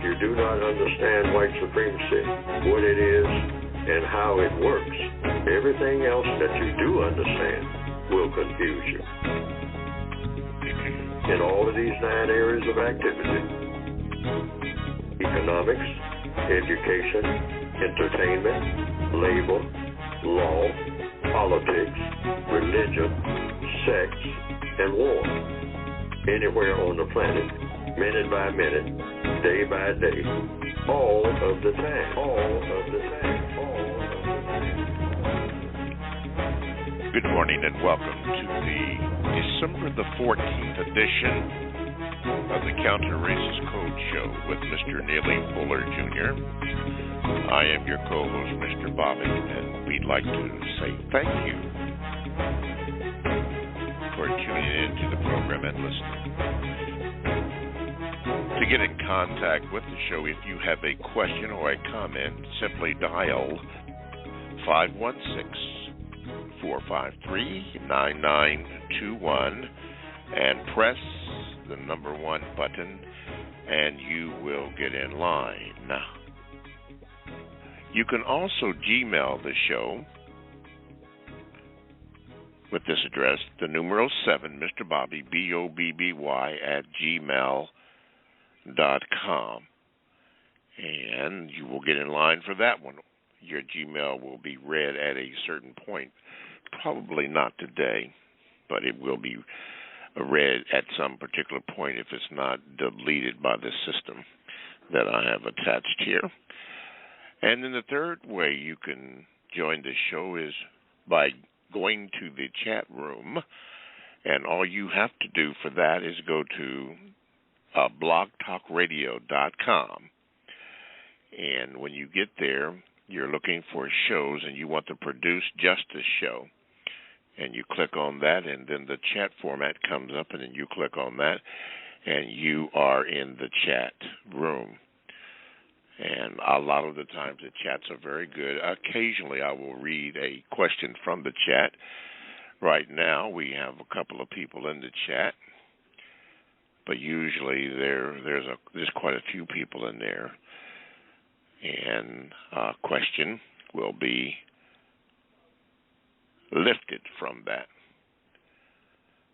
you do not understand white supremacy, what it is, and how it works, everything else that you do understand will confuse you. In all of these 9 areas of activity, economics, education, entertainment, labor, law, politics, religion, sex, and war. Anywhere on the planet, minute by minute, day by day, all of the time, all of the time, all of the time. Good morning and welcome to the December the 14th edition of the Counter-Racist Code Show with Mr. Neely Fuller, Jr. I am your co-host, Mr. Bobby, and we'd like to say thank you for tuning in to the program and listening. To get in contact with the show, if you have a question or a comment, simply dial 516-453-9921 and press the number 1 button, and you will get in line. You can also Gmail the show with this address, the numeral 7, Mr. Bobby, BOBBY, @gmail.com. And you will get in line for that one. Your Gmail will be read at a certain point. Probably not today, but it will be read at some particular point if it's not deleted by the system that I have attached here. And then the third way you can join the show is by going to the chat room, and all you have to do for that is go to blogtalkradio.com, and when you get there, you're looking for shows and you want to produce justice show, and you click on that, and then the chat format comes up, and then you click on that, and you are in the chat room. And a lot of the times the chats are very good. Occasionally I will read a question from the chat. Right now we have a couple of people in the chat, but usually there's quite a few people in there. And a question will be lifted from that.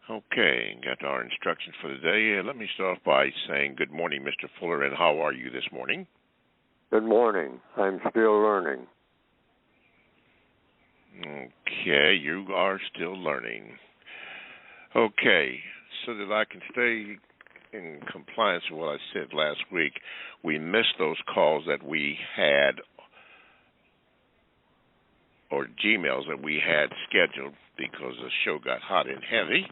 Okay, got our instructions for the day. Let me start off by saying good morning, Mr. Fuller, and how are you this morning? Good morning. I'm still learning. Okay, you are still learning. Okay, so that I can stay in compliance with what I said last week, we missed those calls that we had, or Gmails that we had scheduled because the show got hot and heavy,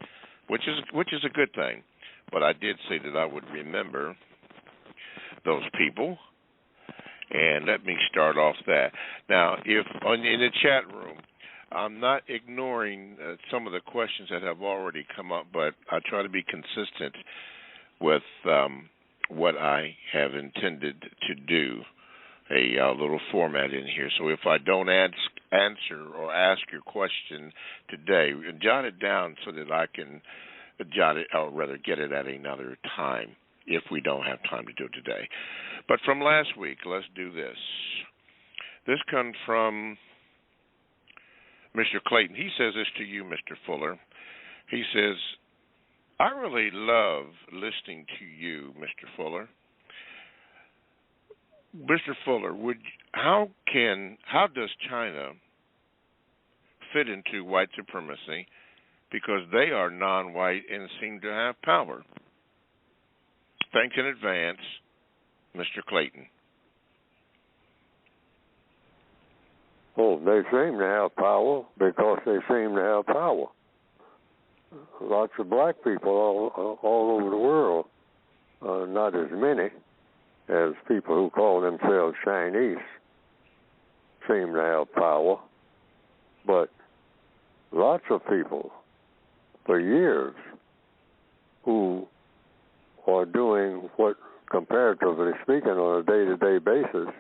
which is a good thing. But I did say that I would remember those people. And let me start off that. Now, in the chat room, I'm not ignoring some of the questions that have already come up, but I try to be consistent with what I have intended to do, a little format in here. So if I don't answer or ask your question today, jot it down so that I can jot it, or rather get it at another time, if we don't have time to do it today. But from last week, let's do this. This comes from Mr. Clayton. He says this to you, Mr. Fuller. He says, I really love listening to you, Mr. Fuller. Mr. Fuller, how does China fit into white supremacy? Because they are non-white and seem to have power. Thanks in advance, Mr. Clayton. Well, they seem to have power because they seem to have power. Lots of black people all over the world, not as many as people who call themselves Chinese, seem to have power. But lots of people for years who are doing what, comparatively speaking, on a day-to-day basis,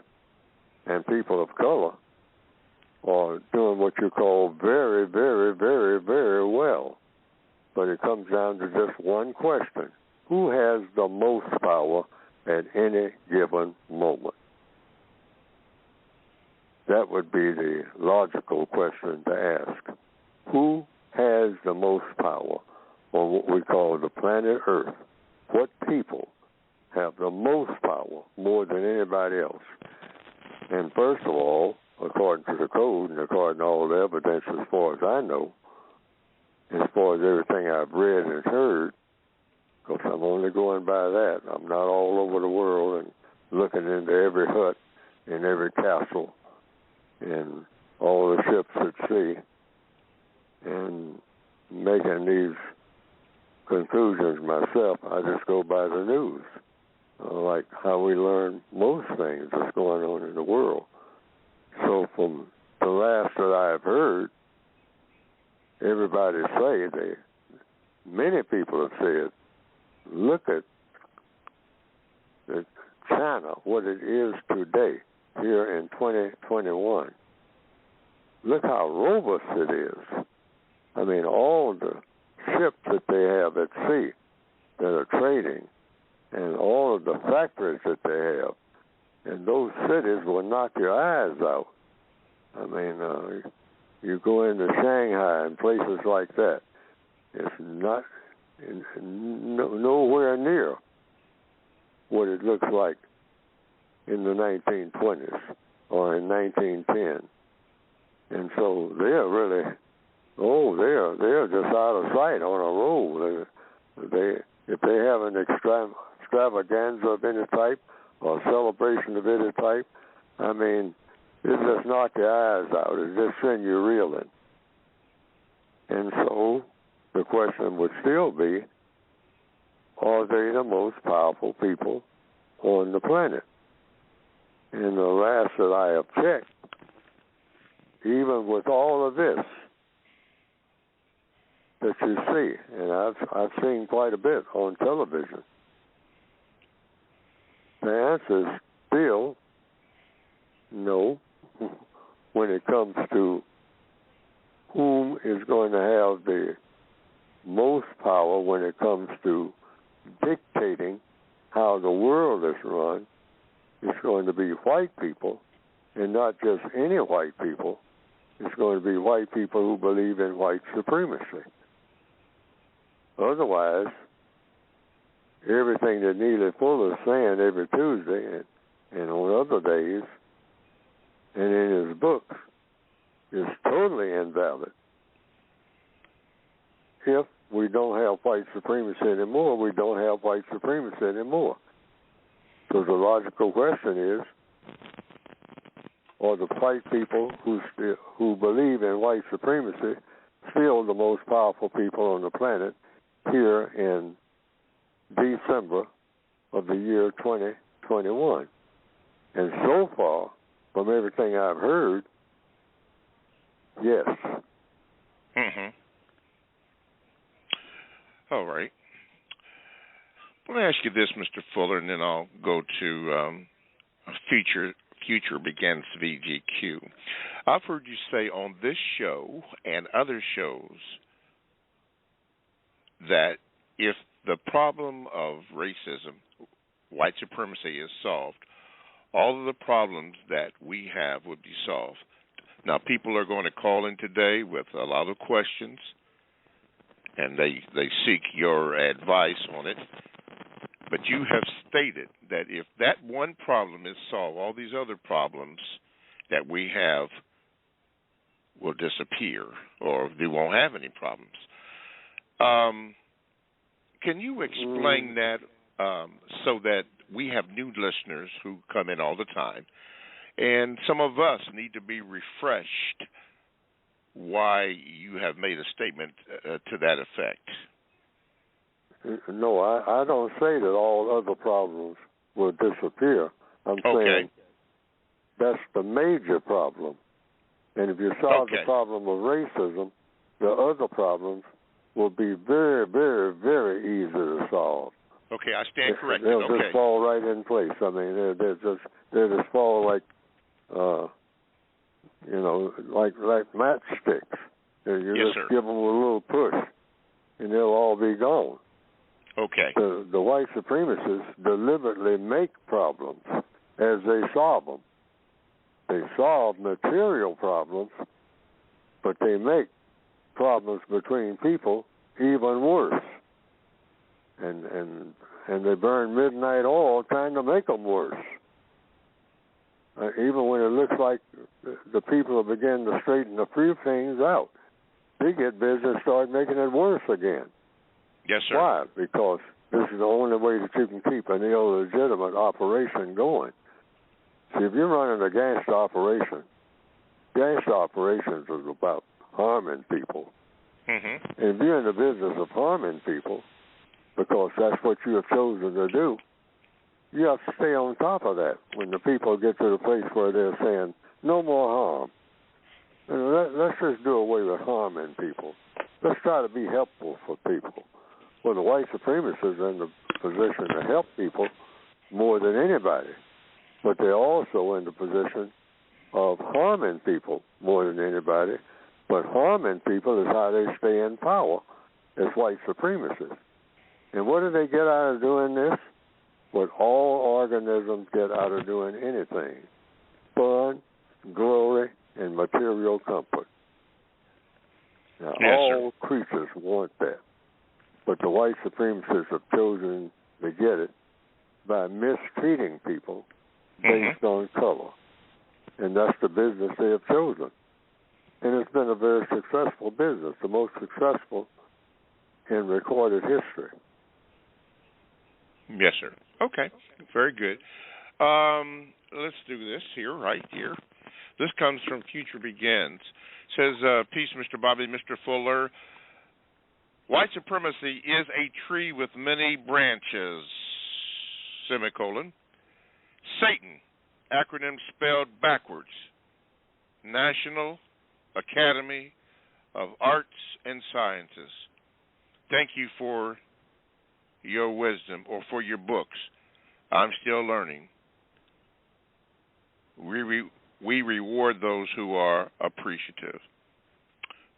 and people of color are doing what you call very, very, very, very well. But it comes down to just one question. Who has the most power at any given moment? That would be the logical question to ask. Who has the most power on what we call the planet Earth? What people have the most power more than anybody else? And first of all, according to the code and according to all the evidence as far as I know, as far as everything I've read and heard, because I'm only going by that. I'm not all over the world and looking into every hut and every castle and all the ships at sea and making these conclusions myself. I just go by the news, like how we learn most things that's going on in the world. So from the last that I've heard, everybody many people have said, look at China, what it is today, here in 2021. Look how robust it is. I mean, all the ships that they have at sea that are trading and all of the factories that they have, and those cities will knock your eyes out. I mean, you go into Shanghai and places like that, it's not nowhere near what it looks like in the 1920s or in 1910. And so they're really, they're just out of sight on a roll. If they have an extravaganza of any type or celebration of any type, I mean, it just knock your eyes out. It just send you reeling. And so the question would still be, are they the most powerful people on the planet? And the last that I have checked, even with all of this that you see, and I've seen quite a bit on television, the answer is still no when it comes to whom is going to have the most power when it comes to dictating how the world is run. It's going to be white people, and not just any white people. It's going to be white people who believe in white supremacy. Otherwise, everything that Neely Fuller is saying every Tuesday and on other days and in his books is totally invalid. If we don't have white supremacy anymore, we don't have white supremacy anymore. So the logical question is, are the white people who believe in white supremacy still the most powerful people on the planet here in December of the year 2021? And so far, from everything I've heard, yes. Mm-hmm. All right. Let me ask you this, Mr. Fuller, and then I'll go to Future Begins VGQ. I've heard you say on this show and other shows that if the problem of racism, white supremacy is solved, all of the problems that we have would be solved. Now, people are going to call in today with a lot of questions, and they seek your advice on it. But you have stated that if that one problem is solved, all these other problems that we have will disappear, or they won't have any problems. Can you explain that so that we have new listeners who come in all the time, and some of us need to be refreshed why you have made a statement to that effect? No, I don't say that all other problems will disappear. I'm saying that's the major problem. And if you solve the problem of racism, the other problems will be very, very, very easy to solve. Okay, I stand corrected. They'll just fall right in place. I mean, they just fall like, like matchsticks. You just give them a little push, and they'll all be gone. Okay. The white supremacists deliberately make problems as they solve them. They solve material problems, but they make problems between people even worse. And they burn midnight oil trying to make them worse. Even when it looks like the people have begun to straighten a few things out, they get busy and start making it worse again. Yes, sir. Why? Because this is the only way that you can keep an illegitimate operation going. See, if you're running a gas operation is about harming people. Mm-hmm. And if you're in the business of harming people, because that's what you have chosen to do, you have to stay on top of that when the people get to the place where they're saying, no more harm. Let's just do away with harming people. Let's try to be helpful for people. Well, the white supremacists are in the position to help people more than anybody, but they're also in the position of harming people more than anybody. But harming people is how they stay in power as white supremacists. And what do they get out of doing this? What all organisms get out of doing anything: fun, glory, and material comfort. Now, yes, all sir. creatures want that. But the white supremacists have chosen to get it by mistreating people based on color. And that's the business they have chosen. And it's been a very successful business, the most successful in recorded history. Yes, sir. Okay, very good. Let's do this here, right here. This comes from Future Begins. It says, peace, Mr. Bobby, Mr. Fuller. White supremacy is a tree with many branches, semicolon. Satan, acronym spelled backwards. National Academy of Arts and Sciences. Thank you for your wisdom, or for your books. I'm still learning. We reward those who are appreciative.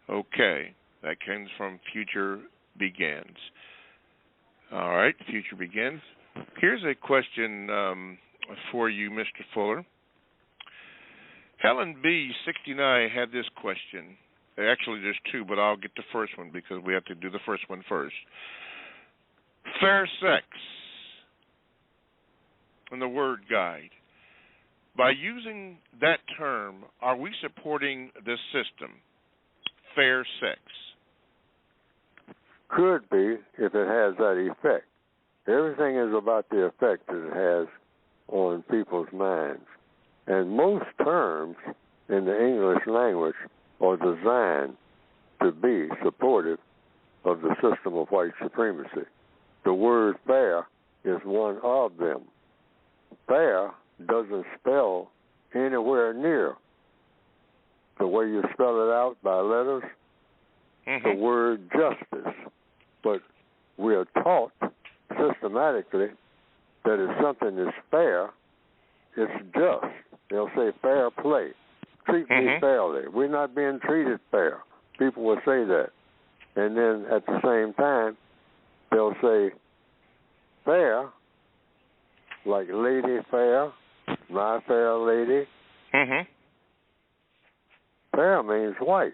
Okay, that comes from Future Begins. All right, Future Begins. Here's a question for you, Mr. Fuller. Helen B. 69 had this question. Actually, there's two, but I'll get the first one because we have to do the first one first. Fair sex in the word guide. By using that term, are we supporting this system, fair sex? Could be if it has that effect. Everything is about the effect that it has on people's minds. And most terms in the English language are designed to be supportive of the system of white supremacy. The word fair is one of them. Fair doesn't spell anywhere near the way you spell it out by letters, the word justice. But we are taught systematically that if something is fair, it's just. They'll say fair play. Treat me fairly. We're not being treated fair. People will say that. And then at the same time, they'll say fair, like lady fair, my fair lady. Fair means white.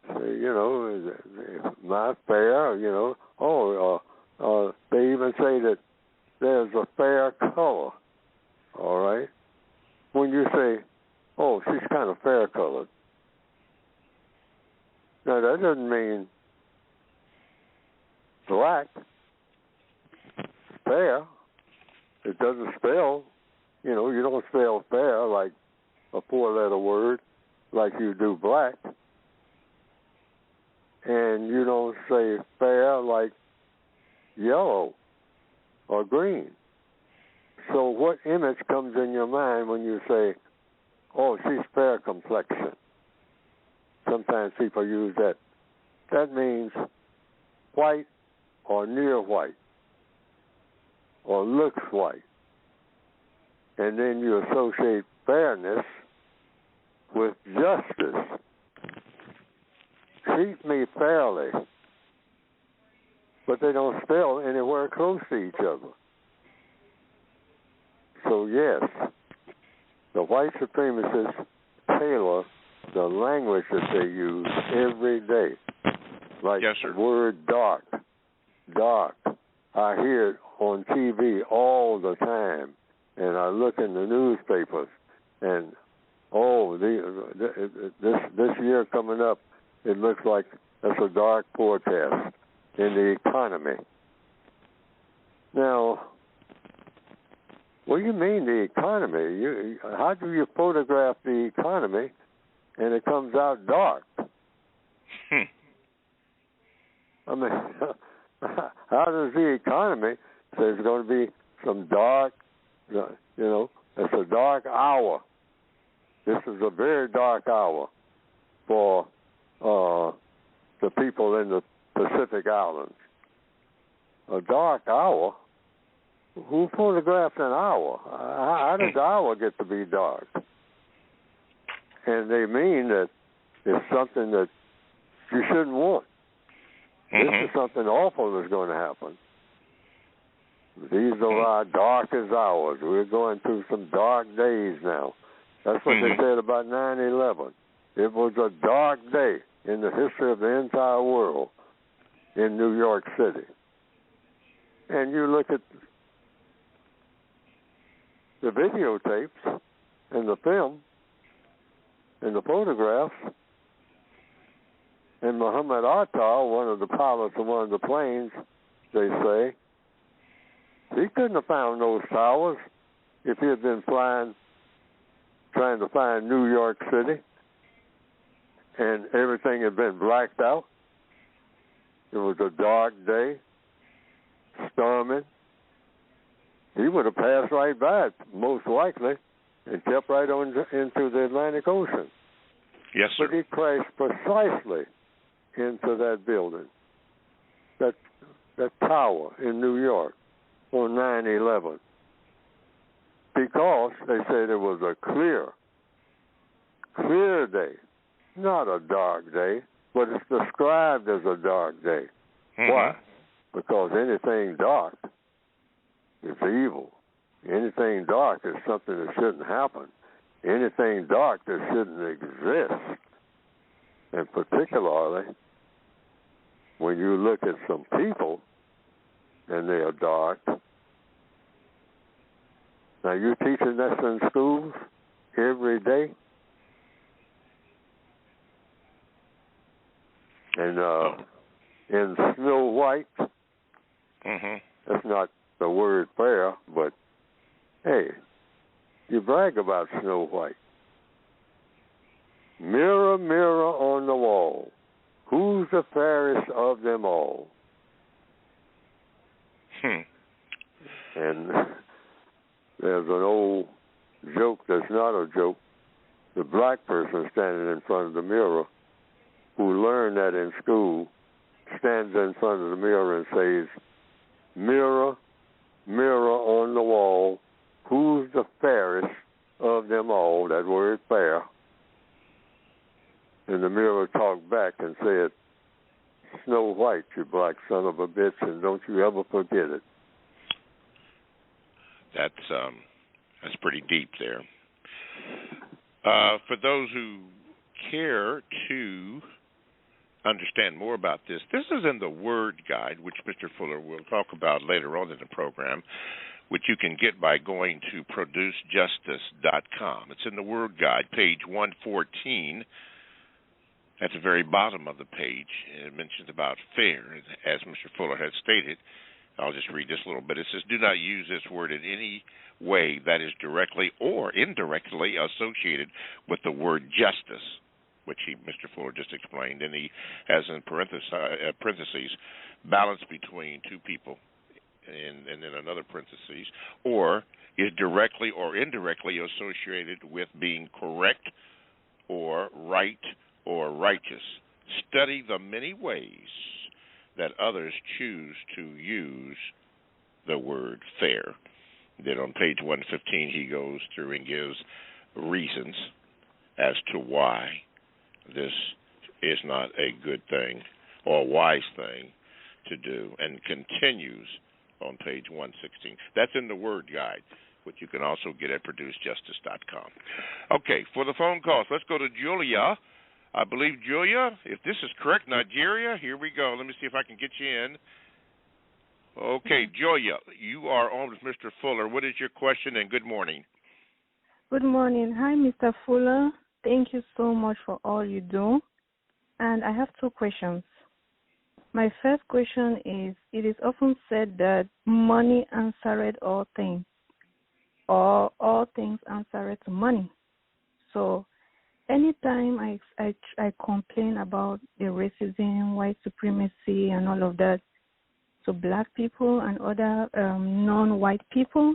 So, my fair, they even say that there's a fair color, all right? When you say, oh, she's kind of fair-colored, now that doesn't mean black. Fair, it doesn't spell, you don't spell fair like a four-letter word like you do black. And you don't say fair like yellow or green. So what image comes in your mind when you say, oh, she's fair complexion? Sometimes people use that. That means white or near white or looks white. And then you associate fairness with justice. treat me fairly, but they don't spell anywhere close to each other. So yes, the white supremacists tailor the language that they use every day. Like yes, sir. The word dark. I hear it on TV all the time, and I look in the newspapers, and this year coming up, it looks like it's a dark forecast in the economy. Now, what do you mean the economy? How do you photograph the economy and it comes out dark? I mean, how does the economy say there's going to be some dark, it's a dark hour. This is a very dark hour for the people in the Pacific Islands. A dark hour? Who photographed an hour? How does the hour get to be dark? And they mean that it's something that you shouldn't want. This is something awful that's going to happen. These are our darkest hours. We're going through some dark days now. That's what they said about 9/11. It was a dark day in the history of the entire world in New York City. And you look at the videotapes and the film and the photographs, and Muhammad Atta, one of the pilots of one of the planes, they say, he couldn't have found those towers if he had been flying, trying to find New York City, and everything had been blacked out. It was a dark day, storming. He would have passed right by it, most likely, and kept right on into the Atlantic Ocean. Yes, sir. But he crashed precisely into that building, that tower in New York on 9/11, because they said it was a clear day, not a dark day, but it's described as a dark day. Why? Because anything dark is evil. Anything dark is something that shouldn't happen. Anything dark that shouldn't exist. And particularly, when you look at some people and they are dark. Now, you're teaching this in schools every day? And in Snow White, that's not the word fair, but hey, you brag about Snow White. Mirror, mirror on the wall, who's the fairest of them all? And there's an old joke that's not a joke. The black person standing in front of the mirror, who learned that in school, stands in front of the mirror and says, mirror, mirror on the wall, who's the fairest of them all? That word fair. And the mirror talked back and said, Snow White, you black son of a bitch, and don't you ever forget it. That's pretty deep there. For those who care to understand more about this is in the Word Guide, which Mr. Fuller will talk about later on in the program, which you can get by going to producejustice.com. It's in the Word Guide, page 114. At the very bottom of the page, it mentions about fair, as Mr. Fuller had stated. I'll just read this a little bit. It says, do not use this word in any way that is directly or indirectly associated with the word justice, which Mr. Fuller just explained, and he has in parentheses, balance between two people, and then another parentheses, or is directly or indirectly associated with being correct or right or righteous. Study the many ways that others choose to use the word fair. Then on page 115, he goes through and gives reasons as to why this is not a good thing or a wise thing to do, and continues on page 116. That's in the Word Guide, which you can also get at producejustice.com. Okay, for the phone calls, let's go to Julia. I believe, Julia, if this is correct, Nigeria, here we go. Let me see if I can get you in. Okay, Julia, you are on with Mr. Fuller. What is your question, and good morning? Good morning. Hi, Mr. Fuller. Thank you so much for all you do. And I have two questions. My first question is, it is often said that money answereth all things, or all things answereth to money. So anytime I complain about the racism, white supremacy, and all of that to black people and other non-white people,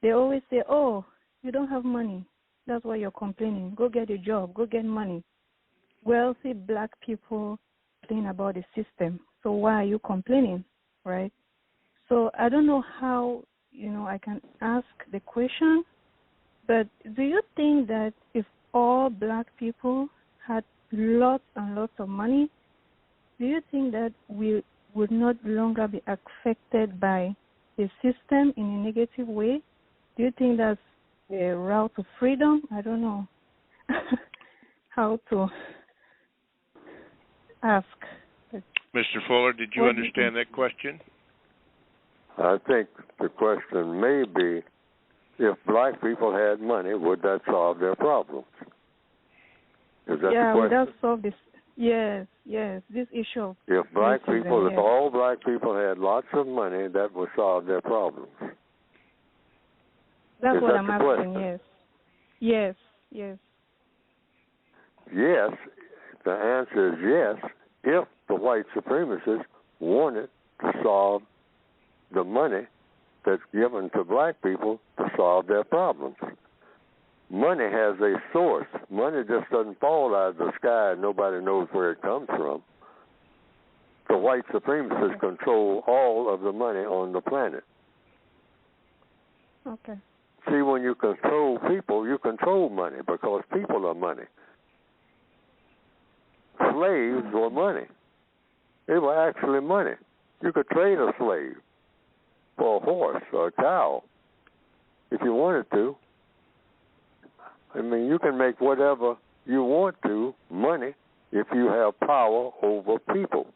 they always say, oh, you don't have money. That's why you're complaining. Go get a job. Go get money. Wealthy black people complain about the system. So why are you complaining, right? So I don't know how, I can ask the question, but do you think that if all black people had lots and lots of money, do you think that we would not longer be affected by the system in a negative way? Do you think that's a route to freedom? I don't know how to ask. Mr. Fuller, did you understand that question? I think the question may be, if black people had money, would that solve their problems? Is that the question? Would that solve this? Yes, this issue of if black racism, people, yes. If all black people had lots of money, that would solve their problems. That's what that I'm the asking, question? Yes. Yes, the answer is yes, if the white supremacists wanted to solve the money that's given to black people to solve their problems. Money has a source. Money just doesn't fall out of the sky and nobody knows where it comes from. The white supremacists control all of the money on the planet. Okay. See, when you control people, you control money because people are money. Slaves were money. They were actually money. You could trade a slave for a horse or a cow if you wanted to. I mean, you can make whatever you want to money if you have power over people.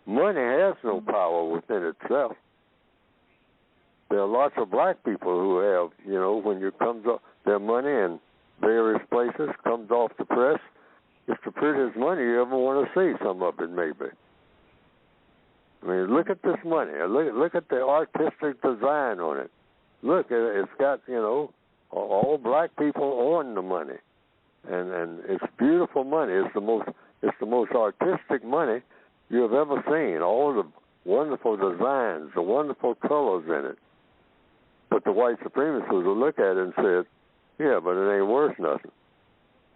Money has no power within itself. There are lots of black people who have, when it comes up, their money in various places comes off the press. It's the prettiest money you ever want to see, some of it maybe. I mean, look at this money. Look at the artistic design on it. Look, it's got, all black people own the money. And it's beautiful money. It's the most artistic money you have ever seen. All the wonderful designs, the wonderful colors in it. But the white supremacists will look at it and say, yeah, but it ain't worth nothing.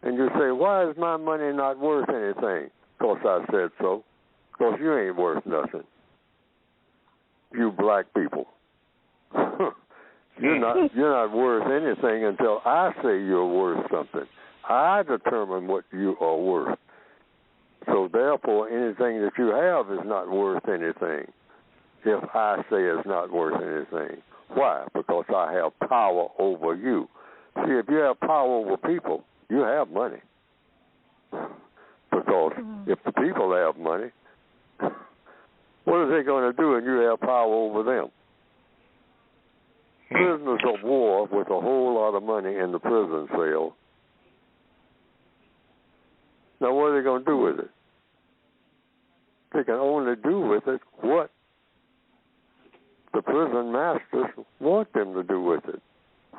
And you say, why is my money not worth anything? Of course I said so. Because you ain't worth nothing. You black people. You're not worth anything until I say you're worth something. I determine what you are worth. So therefore, anything that you have is not worth anything if I say it's not worth anything. Why? Because I have power over you. See, if you have power over people, you have money. Because if the people have money, what are they going to do when you have power over them? Prisoners of war with a whole lot of money in the prison cell. Now, what are they going to do with it? They can only do with it what the prison masters want them to do with it,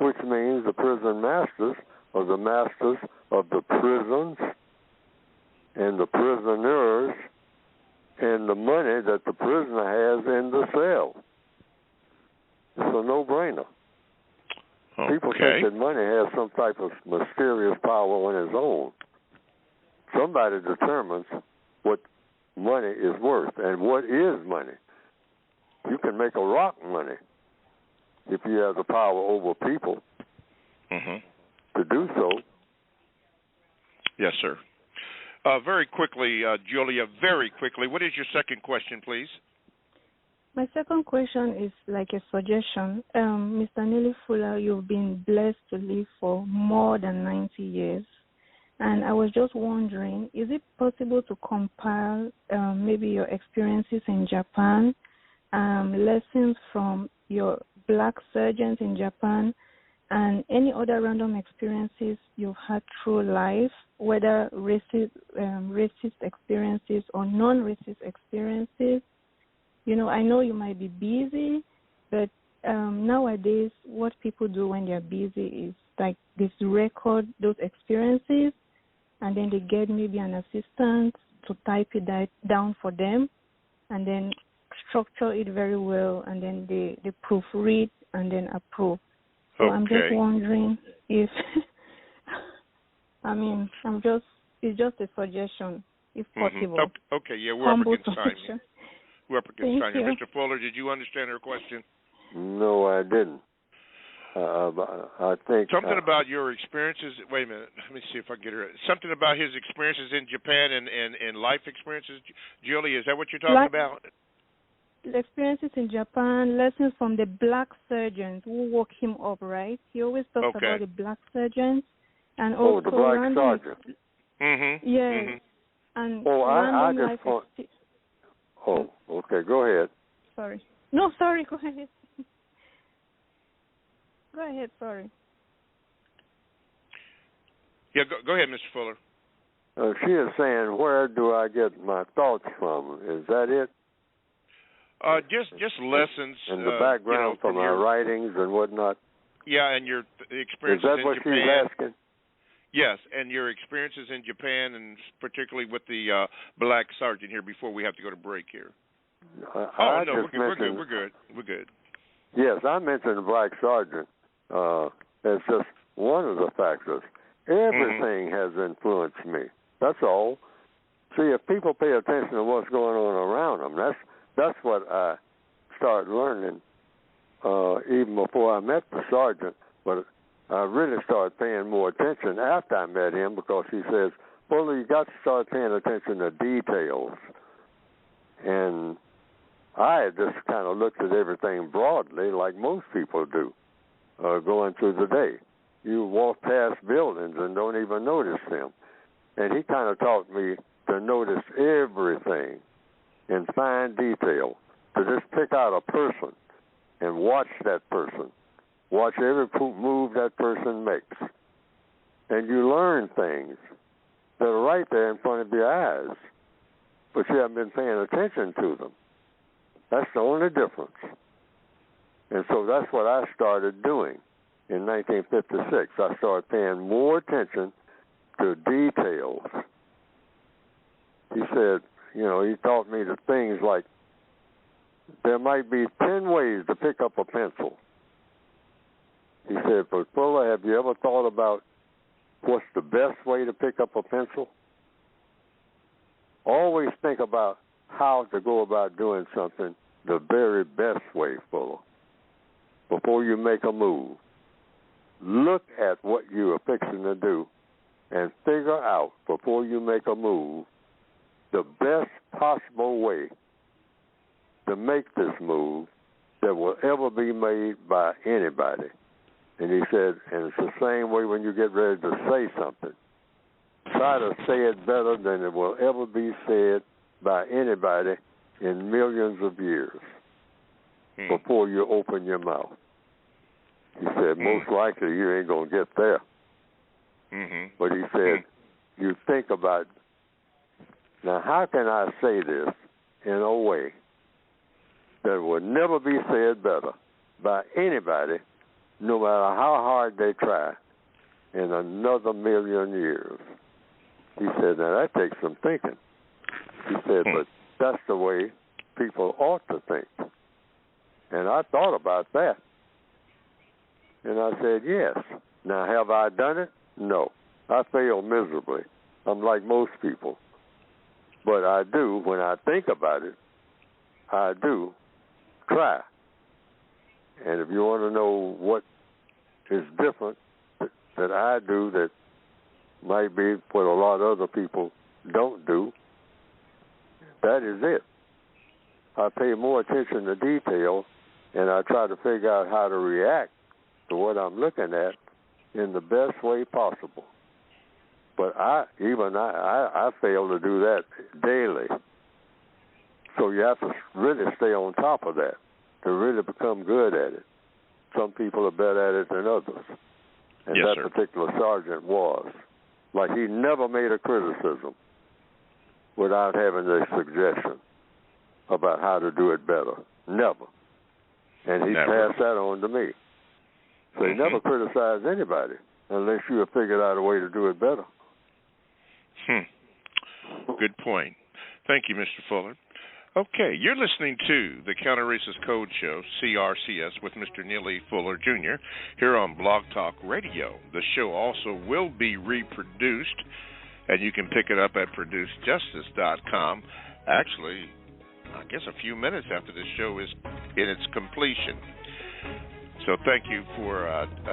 which means the prison masters are the masters of the prisons and the prisoners and the money that the prisoner has in the cell. It's a no-brainer. Okay. People think that money has some type of mysterious power on its own. Somebody determines what money is worth and what is money. You can make a rock money if you have the power over people to do so. Yes, sir. Very quickly, Julia, very quickly, what is your second question, please? My second question is like a suggestion. Mr. Neely Fuller, you've been blessed to live for more than 90 years. And I was just wondering, is it possible to compile maybe your experiences in Japan, lessons from your black surgeons in Japan, and any other random experiences you've had through life, whether racist experiences or non-racist experiences? You know, I know you might be busy, but nowadays what people do when they're busy is like they record those experiences, and then they get maybe an assistant to type it down for them, and then structure it very well, and then they proofread and then approve. So Okay. I'm just wondering if, it's just a suggestion, if possible. Okay, yeah, we're up against time. Thank you. Mr. Fuller, did you understand her question? No, I didn't. I think something about your experiences. Wait a minute. Let me see if I can get her. Something about his experiences in Japan and life experiences. Julie, is that what you're talking about? Experiences in Japan, lessons from the black surgeons who woke him up, right? He always talks about the black surgeons and also the black sergeant. Yes. And I just thought. Oh, okay. Go ahead. Sorry. No, sorry. Go ahead. Go ahead. Sorry. Yeah, go ahead, Mr. Fuller. She is saying, where do I get my thoughts from? Is that it? Just lessons. And the background from our writings and whatnot. Yeah, and your experiences in Japan. Is that what she's asking? Yes, and your experiences in Japan, and particularly with the black sergeant here before we have to go to break here. We're good. Yes, I mentioned the black sergeant. It's just one of the factors. Everything has influenced me. That's all. See, if people pay attention to what's going on around them, that's what I started learning even before I met the sergeant. But I really started paying more attention after I met him, because he says, Fuller, you got to start paying attention to details. And I had just kind of looked at everything broadly like most people do, going through the day. You walk past buildings and don't even notice them. And he kind of taught me to notice everything in fine detail, to just pick out a person and watch that person. Watch every move that person makes. And you learn things that are right there in front of your eyes, but you haven't been paying attention to them. That's the only difference. And so that's what I started doing in 1956. I started paying more attention to details. He said, he taught me the things like there might be 10 ways to pick up a pencil. He said, but Fuller, have you ever thought about what's the best way to pick up a pencil? Always think about how to go about doing something the very best way, Fuller, before you make a move. Look at what you are fixing to do and figure out, before you make a move, the best possible way to make this move that will ever be made by anybody. And he said, and it's the same way when you get ready to say something. Try to say it better than it will ever be said by anybody in millions of years before you open your mouth. He said, most likely you ain't going to get there. But he said, you think about, now how can I say this in a way that will never be said better by anybody, no matter how hard they try, in another million years? He said, now that takes some thinking. He said, but that's the way people ought to think. And I thought about that. And I said, yes. Now, have I done it? No. I failed miserably. I'm like most people. But I do, when I think about it, I do try. And if you want to know what is different that I do that might be what a lot of other people don't do. That is it. I pay more attention to detail, and I try to figure out how to react to what I'm looking at in the best way possible. But I fail to do that daily. So you have to really stay on top of that to really become good at it. Some people are better at it than others. And yes, that sir. particular sergeant was. Like, he never made a criticism without having a suggestion about how to do it better. Never. And he passed that on to me. So he never criticized anybody unless you have figured out a way to do it better. Good point. Thank you, Mr. Fuller. Okay, you're listening to the Counter Racist Code Show, CRCS, with Mr. Neely Fuller Jr. here on Blog Talk Radio. The show also will be reproduced, and you can pick it up at ProducedJustice.com. Actually, I guess a few minutes after the show is in its completion. So thank you for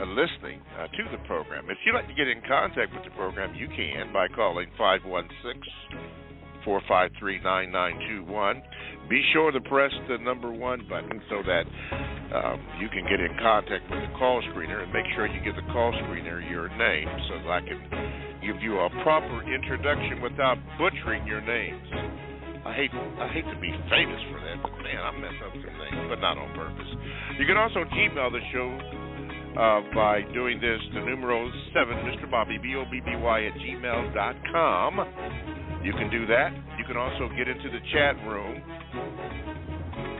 listening to the program. If you'd like to get in contact with the program, you can by calling 516-453-9921. Be sure to press the number 1 button so that you can get in contact with the call screener, and make sure you give the call screener your name so that I can give you a proper introduction without butchering your names. I hate to be famous for that, but man, I mess up some things, but not on purpose. You can also Gmail the show by doing this, the numero 7, Mr. Bobby, BOBBY @gmail.com. You can do that. You can also get into the chat room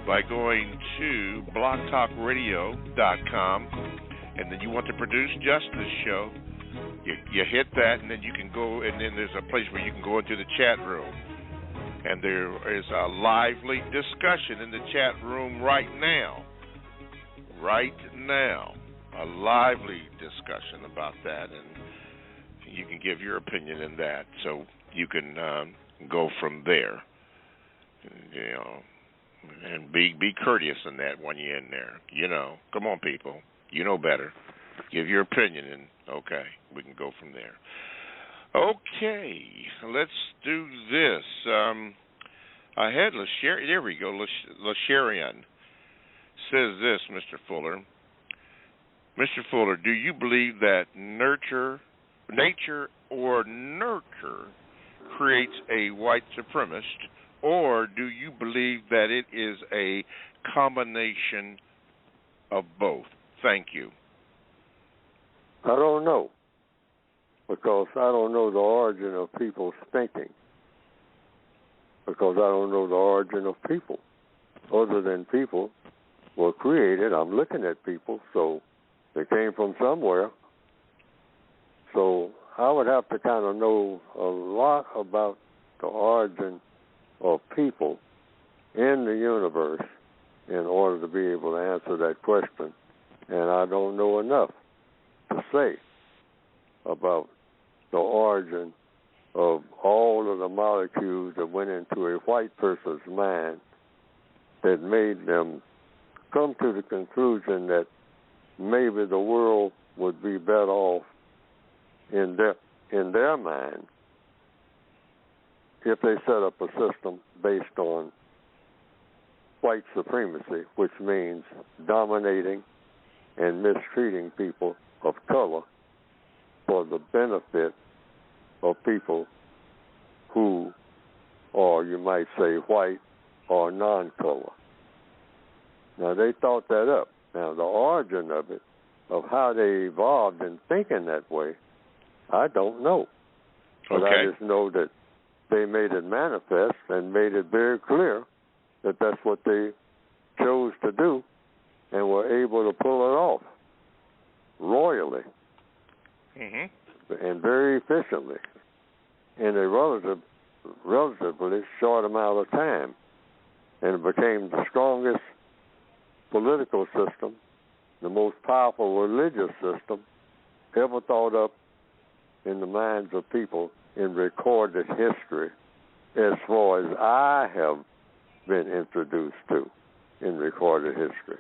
by going to blogtalkradio.com, and then you want to produce Justice show. You hit that, and then you can go, and then there's a place where you can go into the chat room. And there is a lively discussion in the chat room right now. Right now. A lively discussion about that. And you can give your opinion in that. So you can go from there. You know, and be courteous in that when you're in there. You know, come on, people. You know better. Give your opinion, and okay, we can go from there. Okay, let's do this. I had LaSherian. There we go. LaSherian says this, Mr. Fuller. Mr. Fuller, do you believe that nature or nurture creates a white supremacist, or do you believe that it is a combination of both? Thank you. I don't know, because I don't know the origin of people's thinking, because I don't know the origin of people. Other than people were created, I'm looking at people, so they came from somewhere. So I would have to kind of know a lot about the origin of people in the universe in order to be able to answer that question. And I don't know enough to say about the origin of all of the molecules that went into a white person's mind that made them come to the conclusion that maybe the world would be better off in their mind if they set up a system based on white supremacy, which means dominating and mistreating people of color for the benefit of people who are, you might say, white or non-color. Now, they thought that up. Now, the origin of it, of how they evolved in thinking that way, I don't know. But I just know that they made it manifest and made it very clear that that's what they chose to do and were able to pull it off royally and very efficiently in a relatively short amount of time. And it became the strongest political system, the most powerful religious system ever thought up in the minds of people in recorded history, as far as I have been introduced to in recorded history.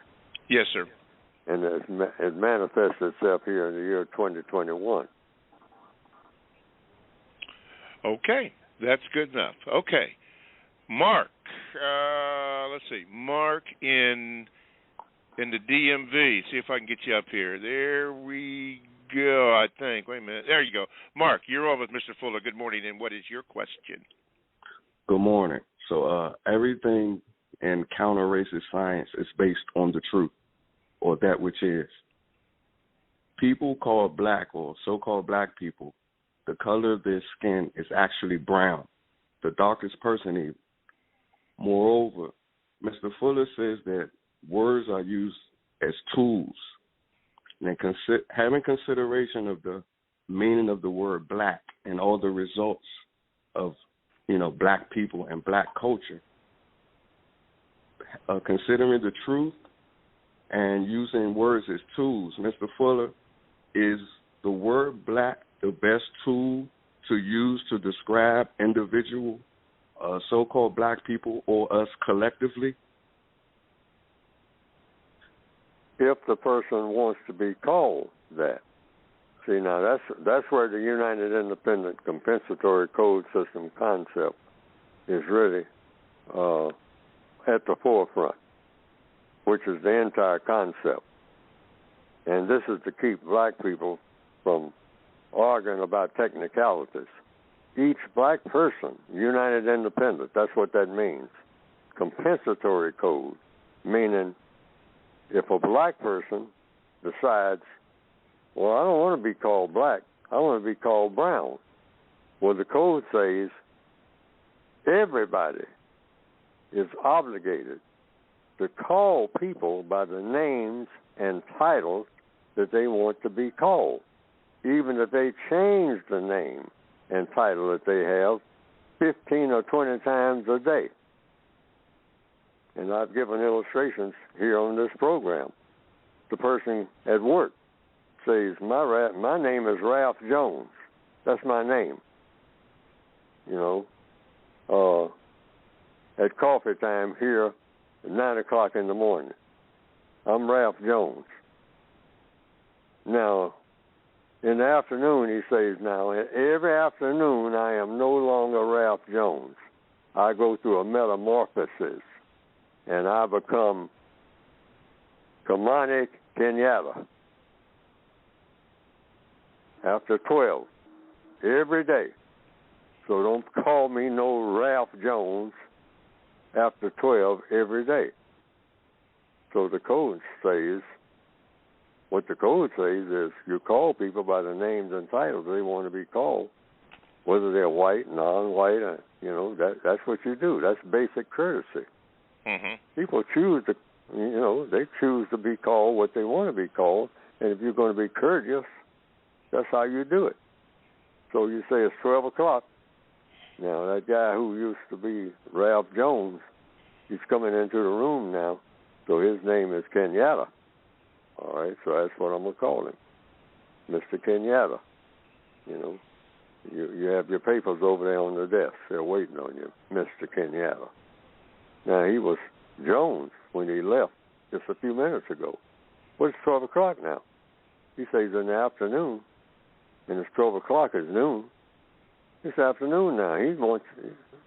Yes, sir. And it manifests itself here in the year 2021. Okay. That's good enough. Okay. Mark, let's see. Mark in the DMV. See if I can get you up here. There we go, I think. Wait a minute. There you go. Mark, you're on with Mr. Fuller. Good morning, and what is your question? Good morning. So everything in counter-racist science is based on the truth, or that which is. People called black, or so-called black people, the color of their skin is actually brown, the darkest person even. Moreover, Mr. Fuller says that words are used as tools. And having consideration of the meaning of the word black and all the results of, black people and black culture, considering the truth and using words as tools, Mr. Fuller, is the word black the best tool to use to describe individual so-called black people or us collectively? If the person wants to be called that. See, now that's where the United Independent Compensatory Code System concept is really at the forefront, which is the entire concept. And this is to keep black people from arguing about technicalities. Each black person, United Independent, that's what that means. Compensatory code, meaning if a black person decides, well, I don't want to be called black, I want to be called brown. Well, the code says everybody is obligated to call people by the names and titles that they want to be called, even if they change the name and title that they have 15 or 20 times a day. And I've given illustrations here on this program. The person at work says, my name is Ralph Jones. That's my name. At coffee time here at 9 o'clock in the morning, I'm Ralph Jones. Now, in the afternoon, he says, now, every afternoon I am no longer Ralph Jones. I go through a metamorphosis, and I become Kamani Kenyatta. After 12, every day. So don't call me no Ralph Jones after 12 every day. So the code says, what the code says is you call people by the names and titles they want to be called, whether they're white, non-white, that's what you do. That's basic courtesy. Mm-hmm. People choose to, they choose to be called what they want to be called, and if you're going to be courteous, that's how you do it. So you say it's 12 o'clock. Now, that guy who used to be Ralph Jones, he's coming into the room now, so his name is Kenyatta. All right, so that's what I'm going to call him, Mr. Kenyatta. You have your papers over there on the desk. They're waiting on you, Mr. Kenyatta. Now, he was Jones when he left just a few minutes ago. Well, it's 12 o'clock now. He says in the afternoon, and it's 12 o'clock is noon. It's afternoon now. He wants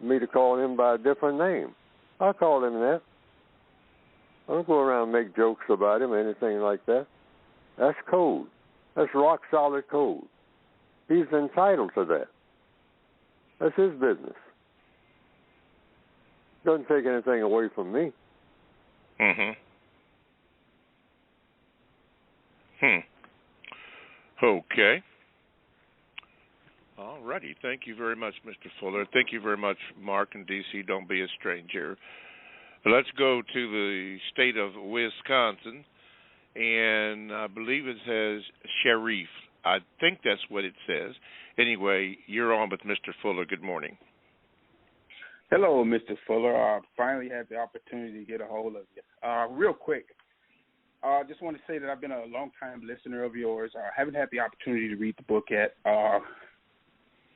me to call him by a different name. I'll call him that. I don't go around and make jokes about him or anything like that. That's code. That's rock-solid code. He's entitled to that. That's his business. Doesn't take anything away from me. Okay. All righty. Thank you very much, Mr. Fuller. Thank you very much, Mark and D.C. Don't be a stranger. Let's go to the state of Wisconsin, and I believe it says Sheriff. I think that's what it says. Anyway, you're on with Mr. Fuller. Good morning. Hello, Mr. Fuller. I finally had the opportunity to get a hold of you. Real quick, I just want to say that I've been a long-time listener of yours. I haven't had the opportunity to read the book yet.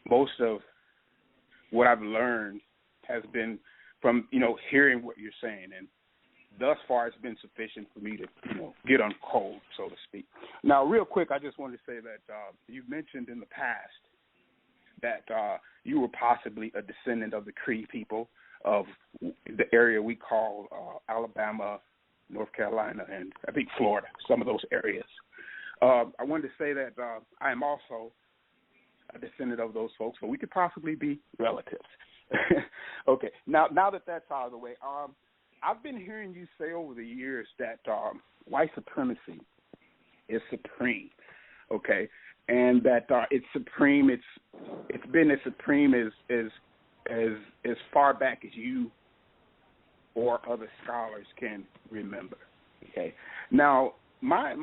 Most of what I've learned has been from, hearing what you're saying, and thus far it's been sufficient for me to, get on cold, so to speak. Now, real quick, I just wanted to say that you've mentioned in the past that you were possibly a descendant of the Cree people of the area we call Alabama, North Carolina, and I think Florida, some of those areas. I wanted to say that I am also a descendant of those folks, so we could possibly be relatives. Okay, now that that's out of the way, I've been hearing you say over the years that white supremacy is supreme, okay, and that it's supreme. It's been as supreme as far back as you or other scholars can remember. Okay, now my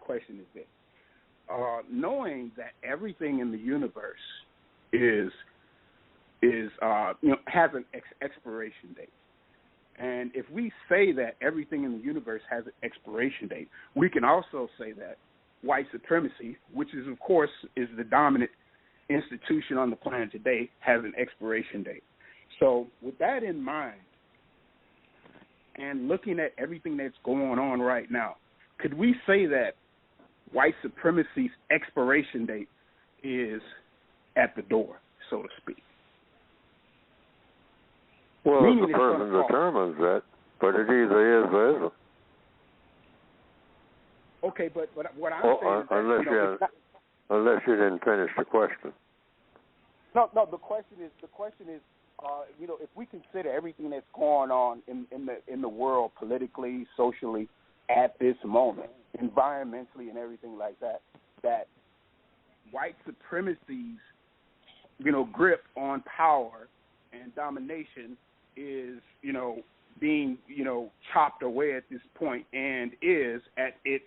question is this: knowing that everything in the universe has an expiration date. And if we say that everything in the universe has an expiration date, we can also say that white supremacy, which is, of course, is the dominant institution on the planet today, has an expiration date. So with that in mind, and looking at everything that's going on right now, could we say that white supremacy's expiration date is at the door, so to speak? Well, the person determines that, but it either is or isn't. Okay, but what I'm saying is that, unless you didn't finish the question. No. The question is, if we consider everything that's going on in the world, politically, socially, at this moment, environmentally, and everything like that, that white supremacy's, grip on power and domination is, being, chopped away at this point and is at its,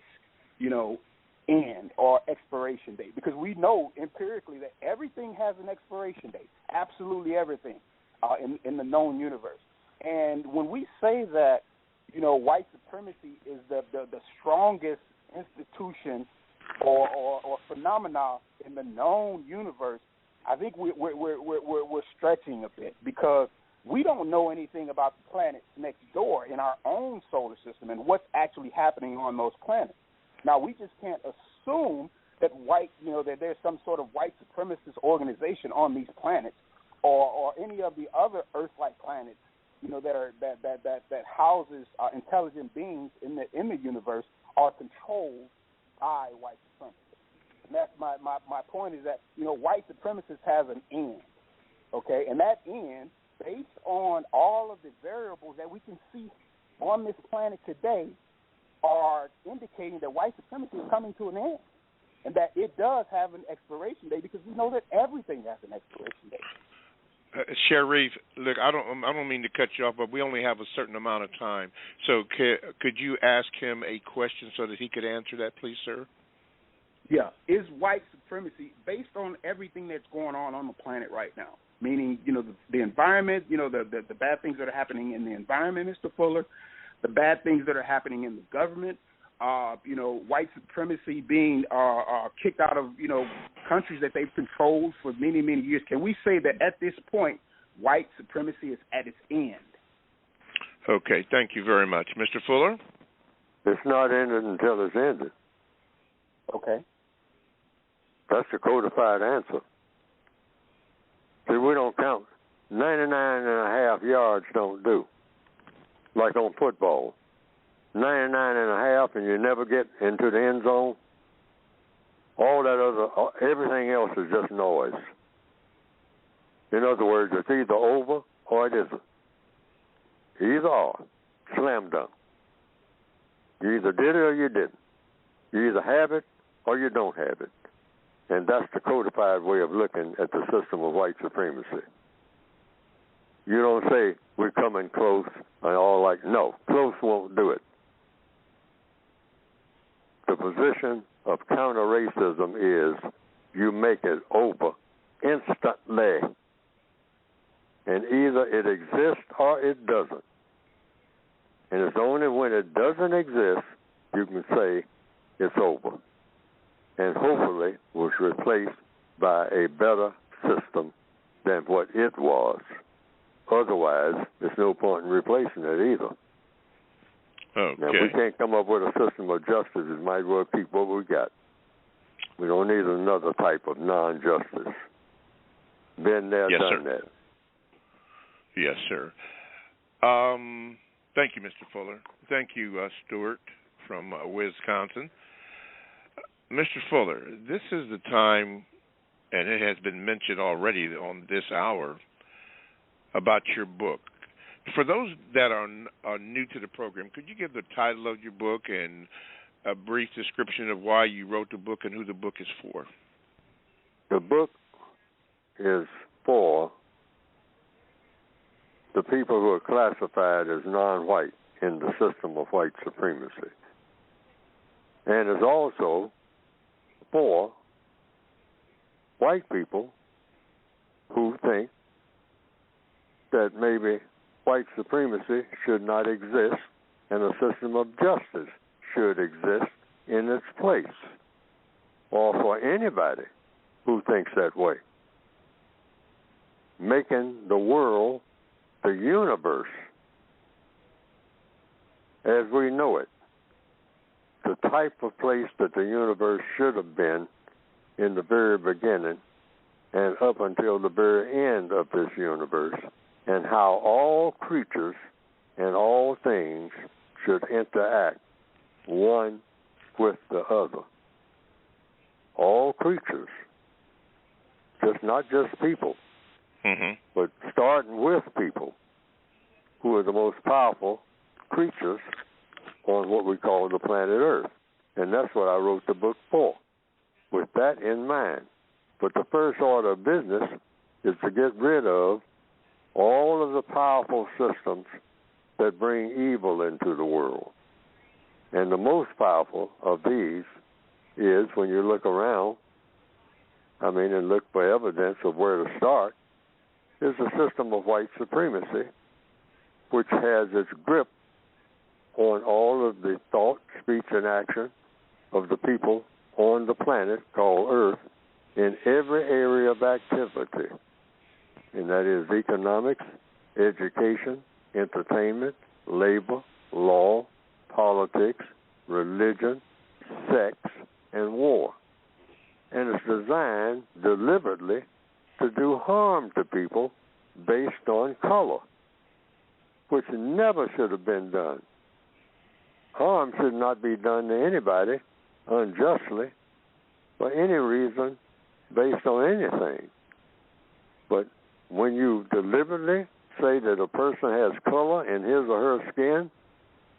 end or expiration date. Because we know empirically that everything has an expiration date, absolutely everything in the known universe. And when we say that, white supremacy is the strongest institution or phenomena in the known universe, I think we're stretching a bit, because we don't know anything about the planets next door in our own solar system and what's actually happening on those planets. Now, we just can't assume that that there's some sort of white supremacist organization on these planets or any of the other Earth-like planets, that houses intelligent beings in the universe are controlled by white supremacists. And that's my point is that, white supremacists have an end, okay? And that end, based on all of the variables that we can see on this planet today, are indicating that white supremacy is coming to an end, and that it does have an expiration date, because we know that everything has an expiration date. Sharif, look, I don't mean to cut you off, but we only have a certain amount of time. So could you ask him a question so that he could answer that, please, sir? Yeah. Is white supremacy, based on everything that's going on the planet right now, meaning, the environment, the bad things that are happening in the environment, Mr. Fuller, the bad things that are happening in the government, white supremacy being kicked out of, countries that they've controlled for many, many years. Can we say that at this point, white supremacy is at its end? Okay, thank you very much. Mr. Fuller? It's not ended until it's ended. Okay. That's the codified answer. See, we don't count. 99.5 yards don't do. Like on football. 99.5 and you never get into the end zone. All that everything else is just noise. In other words, it's either over or it isn't. Either or. Slam dunk. You either did it or you didn't. You either have it or you don't have it. And that's the codified way of looking at the system of white supremacy. You don't say, we're coming close, and all like, no, close won't do it. The position of counter-racism is you make it over instantly. And either it exists or it doesn't. And it's only when it doesn't exist you can say it's over. And hopefully was replaced by a better system than what it was. Otherwise, there's no point in replacing it either. Okay. Now, if we can't come up with a system of justice, it might well keep what we got. We don't need another type of non-justice. Been there, yes, done sir. that. Yes, sir. Thank you, Mr. Fuller. Thank you, Stuart from Wisconsin. Mr. Fuller, this is the time, and it has been mentioned already on this hour, about your book. For those that are new to the program, could you give the title of your book and a brief description of why you wrote the book and who the book is for? The book is for the people who are classified as non-white in the system of white supremacy, and is also for white people who think that maybe white supremacy should not exist and a system of justice should exist in its place, or for anybody who thinks that way. Making the world, the universe, as we know it, the type of place that the universe should have been in the very beginning and up until the very end of this universe, and how all creatures and all things should interact one with the other. All creatures, not just people, but starting with people, who are the most powerful creatures on what we call the planet Earth. And that's what I wrote the book for, with that in mind. But the first order of business is to get rid of all of the powerful systems that bring evil into the world. And the most powerful of these is, when you look around, and look for evidence of where to start, is the system of white supremacy, which has its grip on all of the thought, speech, and action of the people on the planet called Earth in every area of activity. And that is economics, education, entertainment, labor, law, politics, religion, sex, and war. And it's designed deliberately to do harm to people based on color, which never should have been done. Harm should not be done to anybody unjustly for any reason based on anything. But when you deliberately say that a person has color in his or her skin,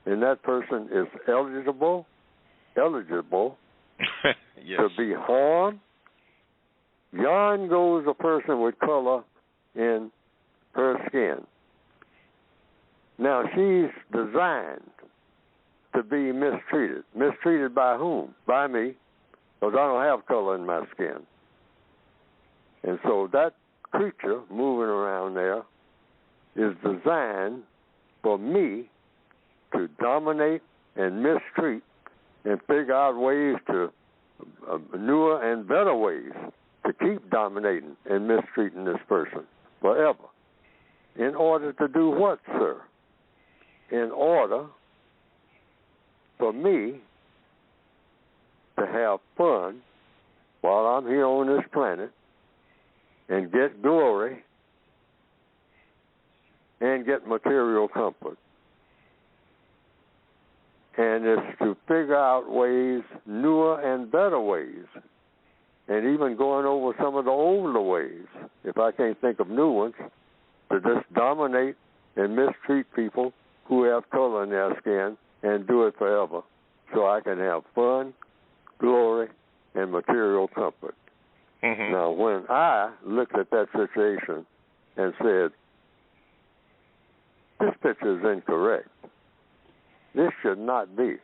and that person is eligible yes. to be harmed, yon goes a person with color in her skin. Now, she's designed to be mistreated. Mistreated by whom? By me, because I don't have color in my skin. And so that creature moving around there is designed for me to dominate and mistreat and figure out ways to, newer and better ways to keep dominating and mistreating this person forever. In order to do what, sir? In order for me to have fun while I'm here on this planet and get glory and get material comfort. And it's to figure out ways, newer and better ways, and even going over some of the older ways, if I can't think of new ones, to just dominate and mistreat people who have color in their skin and do it forever, so I can have fun, glory, and material comfort. Now, when I looked at that situation and said, this picture is incorrect, this should not be,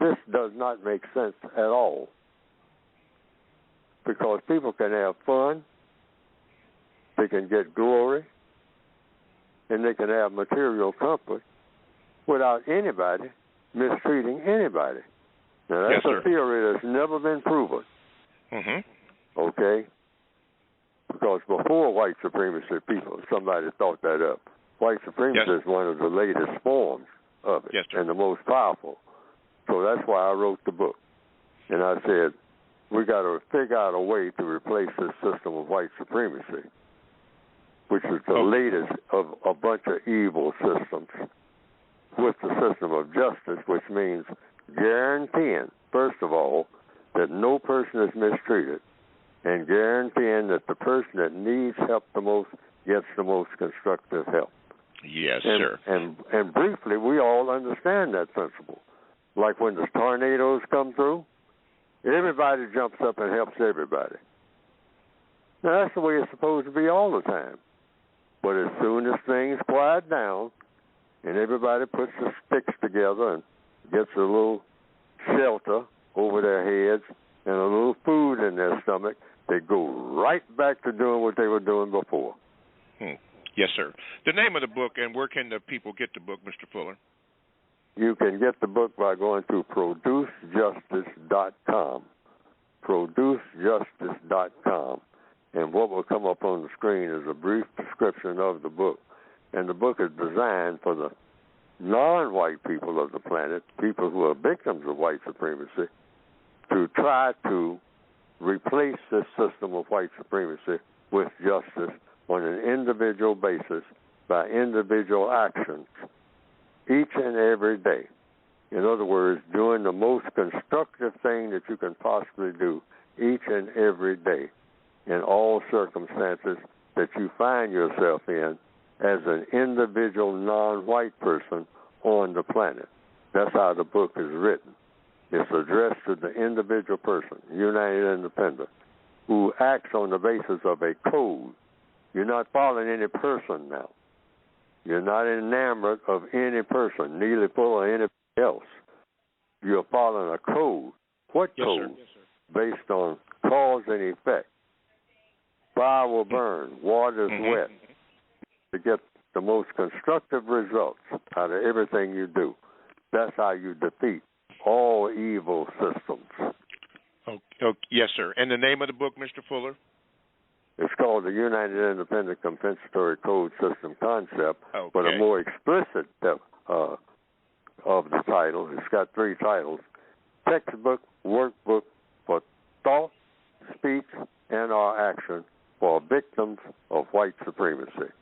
this does not make sense at all, because people can have fun, they can get glory, and they can have material comfort without anybody mistreating anybody. Now, that's a theory that's never been proven. Okay? Because before white supremacy, somebody thought that up. White supremacy is one of the latest forms of it, and the most powerful. So that's why I wrote the book. And I said, we got to figure out a way to replace this system of white supremacy, which is the latest of a bunch of evil systems, with the system of justice, which means guaranteeing, first of all, that no person is mistreated, and guaranteeing that the person that needs help the most gets the most constructive help. Yes, sir. And briefly, we all understand that principle. Like when the tornadoes come through, everybody jumps up and helps everybody. Now, that's the way it's supposed to be all the time. But as soon as things quiet down and everybody puts the sticks together and gets a little shelter over their heads and a little food in their stomach, they go right back to doing what they were doing before. Yes, sir. The name of the book, and where can the people get the book, Mr. Fuller? You can get the book by going to producejustice.com. Producejustice.com. And what will come up on the screen is a brief description of the book. And the book is designed for the non-white people of the planet, people who are victims of white supremacy, to try to replace this system of white supremacy with justice on an individual basis by individual actions each and every day. In other words, doing the most constructive thing that you can possibly do each and every day in all circumstances that you find yourself in as an individual non-white person on the planet. That's how the book is written. It's addressed to the individual person, United Independent, who acts on the basis of a code. You're not following any person now. You're not enamored of any person, Neely, Fuller, or anybody else. You're following a code. What code? Yes, sir. Based on cause and effect. Fire will burn, water is wet, to get the most constructive results out of everything you do. That's how you defeat all evil systems. Yes, sir. And the name of the book, Mr. Fuller? It's called the United Independent Compensatory Code System Concept, but a more explicit of the title. It's got 3 titles: Textbook, Workbook for Thought, Speech, and or Action for Victims of White Supremacy.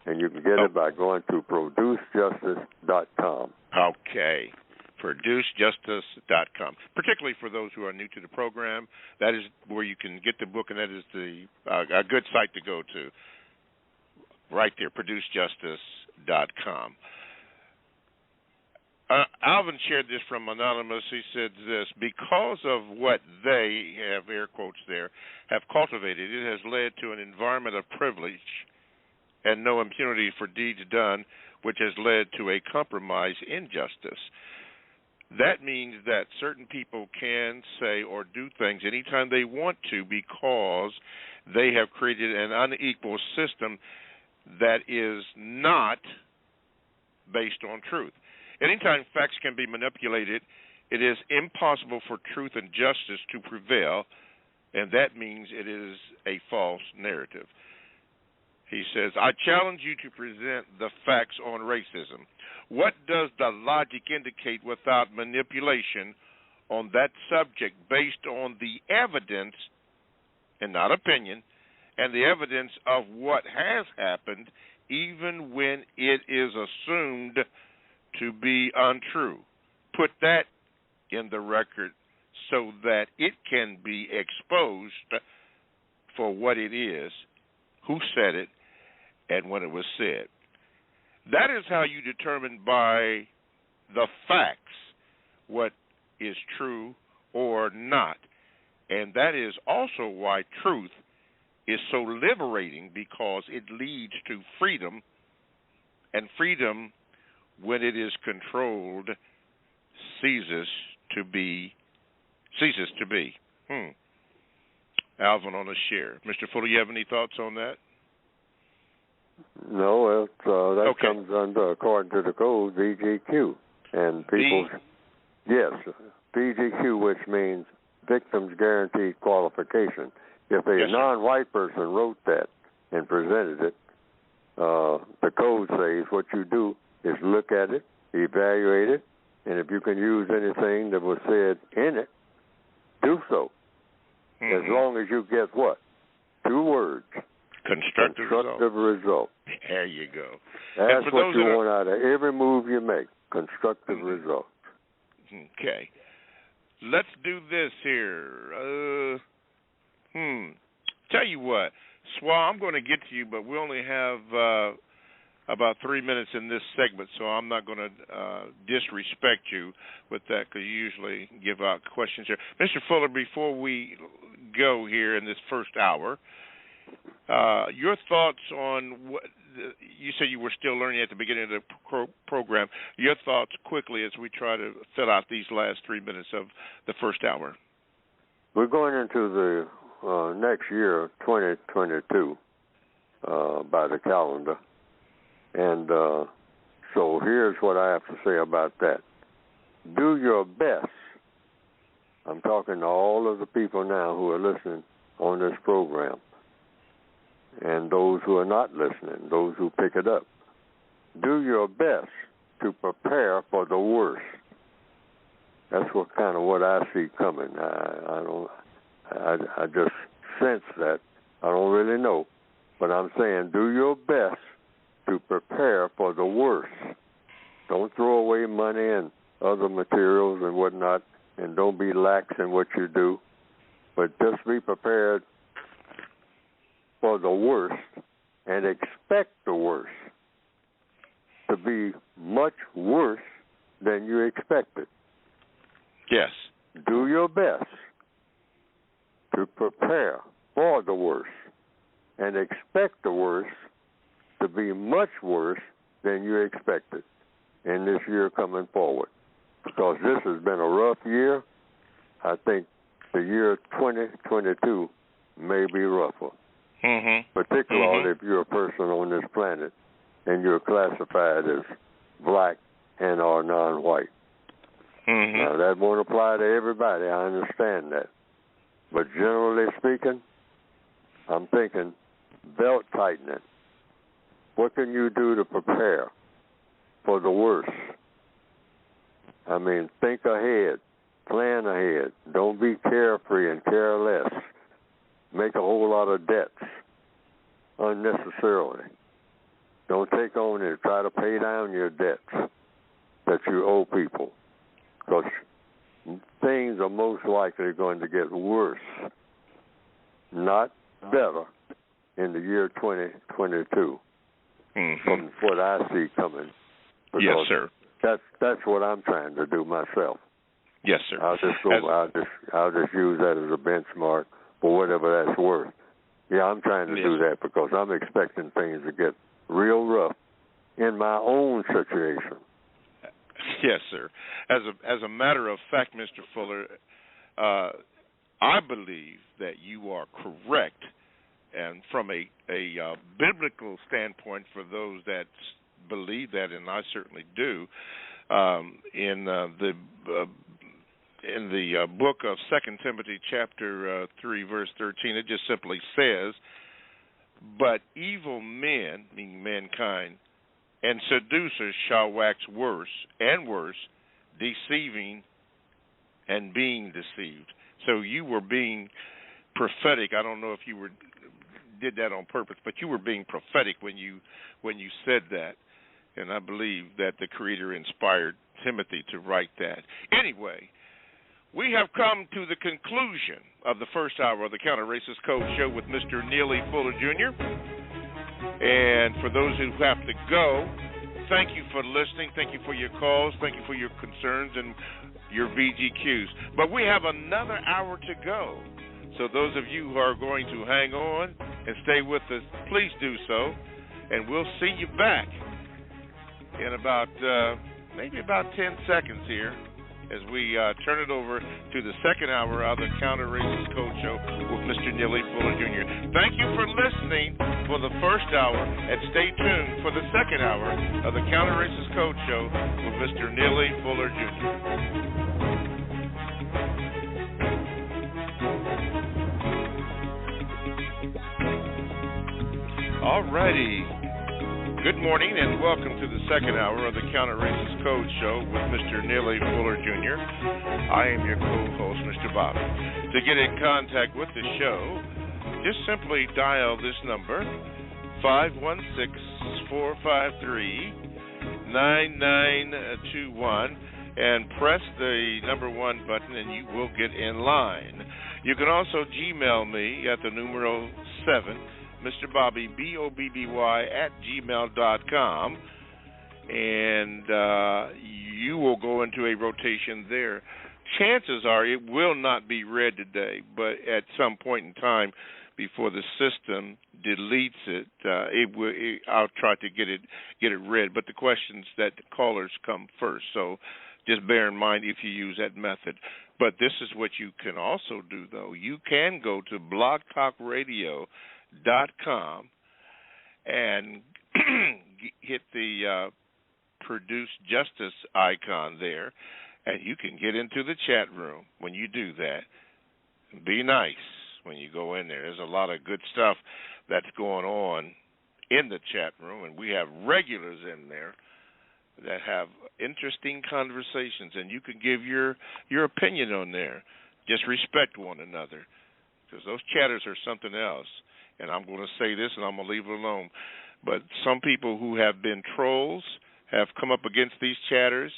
And you can get it by going to producejustice.com. Okay. producejustice.com. Particularly for those who are new to the program, that is where you can get the book, and that is a good site to go to. Right there, producejustice.com. Alvin shared this from Anonymous. He said this: because of what they, have air quotes there, have cultivated, it has led to an environment of privilege and no impunity for deeds done, which has led to a compromise injustice. That means that certain people can say or do things anytime they want to because they have created an unequal system that is not based on truth. Anytime facts can be manipulated, it is impossible for truth and justice to prevail, and that means it is a false narrative. He says, I challenge you to present the facts on racism. What does the logic indicate without manipulation on that subject based on the evidence, and not opinion, and the evidence of what has happened, even when it is assumed to be untrue? Put that in the record so that it can be exposed for what it is, who said it, and when it was said. That is how you determine by the facts what is true or not. And that is also why truth is so liberating, because it leads to freedom, and freedom, when it is controlled, ceases to be. Alvin on a share. Mr. Fuller, you have any thoughts on that? No, that comes under, according to the code, VGQ. And people, yes, VGQ, which means Victims Guaranteed Qualification. If a non-white person wrote that and presented it, the code says what you do is look at it, evaluate it, and if you can use anything that was said in it, do so. as long as you get what? 2 words. Constructive result. There you go. That's what you want out of every move you make. Constructive results. Okay. Let's do this here. Tell you what, Swa, I'm going to get to you, but we only have about 3 minutes in this segment, so I'm not going to disrespect you with that because you usually give out questions here. Mr. Fuller, before we go here in this first hour, your thoughts on what you said you were still learning at the beginning of the program. Your thoughts quickly as we try to fill out these last 3 minutes of the first hour. We're going into the next year, 2022, by the calendar. And so here's what I have to say about that. Do your best. I'm talking to all of the people now who are listening on this program, and those who are not listening, those who pick it up. Do your best to prepare for the worst. That's what I see coming. I just sense that. I don't really know, but I'm saying do your best to prepare for the worst. Don't throw away money and other materials and whatnot, and don't be lax in what you do, but just be prepared for the worst and expect the worst to be much worse than you expected. Yes. Do your best to prepare for the worst and expect the worst to be much worse than you expected in this year coming forward. Because this has been a rough year, I think the year 2022 may be rougher. Particularly if you're a person on this planet and you're classified as black and or non-white. Now, that won't apply to everybody. I understand that. But generally speaking, I'm thinking belt tightening. What can you do to prepare for the worst? I mean, think ahead, plan ahead. Don't be carefree and careless. Make a whole lot of debts unnecessarily. Don't take on and try to pay down your debts that you owe people, because things are most likely going to get worse, not better, in the year 2022 from what I see coming. Yes, sir. That's what I'm trying to do myself. Yes, sir. I'll just use that as a benchmark for whatever that's worth. Yeah, I'm trying to do that because I'm expecting things to get real rough in my own situation. Yes, sir. As a matter of fact, Mr. Fuller, I believe that you are correct, and from a biblical standpoint, for those that believe that, and I certainly do, in the book of 2 Timothy chapter 3, verse 13, it just simply says, "But evil men," meaning mankind, "and seducers shall wax worse and worse, deceiving and being deceived." So you were being prophetic. I don't know if you did that on purpose, but you were being prophetic when you said that. And I believe that the Creator inspired Timothy to write that. Anyway, we have come to the conclusion of the first hour of the Counter-Racist Code Show with Mr. Neely Fuller Jr. And for those who have to go, thank you for listening. Thank you for your calls. Thank you for your concerns and your VGQs. But we have another hour to go. So those of you who are going to hang on and stay with us, please do so. And we'll see you back in about maybe about 10 seconds here as we turn it over to the second hour of the Counter-Racist Code Show with Mr. Neely Fuller Jr. Thank you for listening for the first hour, and stay tuned for the second hour of the Counter-Racist Code Show with Mr. Neely Fuller Jr. All righty. Good morning and welcome to the second hour of the Counter Racist Code Show with Mr. Neely Fuller Jr. I am your co-host, Mr. Bobby. To get in contact with the show, just simply dial this number, 516-453-9921, and press the number 1 button and you will get in line. You can also Gmail me at the numero 7, Mr. Bobby, BOBBY, @gmail.com, and you will go into a rotation there. Chances are it will not be read today, but at some point in time before the system deletes it, I'll try to get it read. But the questions that the callers come first, so just bear in mind if you use that method. But this is what you can also do, though. You can go to blogtalkradio.com and hit the Produce Justice icon there, and you can get into the chat room when you do that. Be nice when you go in there. There's a lot of good stuff that's going on in the chat room, and we have regulars in there that have interesting conversations, and you can give your opinion on there. Just respect one another, because those chatters are something else. And I'm going to say this, and I'm going to leave it alone. But some people who have been trolls have come up against these chatters,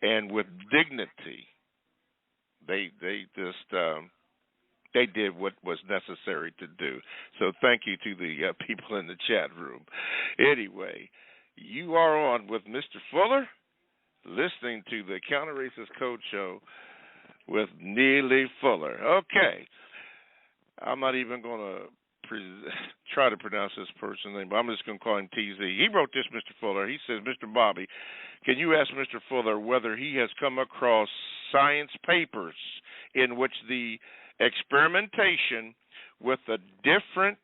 and with dignity, they did what was necessary to do. So thank you to the people in the chat room. Anyway, you are on with Mr. Fuller, listening to the Counter Racist Code Show with Neely Fuller. Okay. I'm not even going to try to pronounce this person's name, but I'm just going to call him TZ. He wrote this, Mr. Fuller. He says, Mr. Bobby, can you ask Mr. Fuller whether he has come across science papers in which the experimentation with different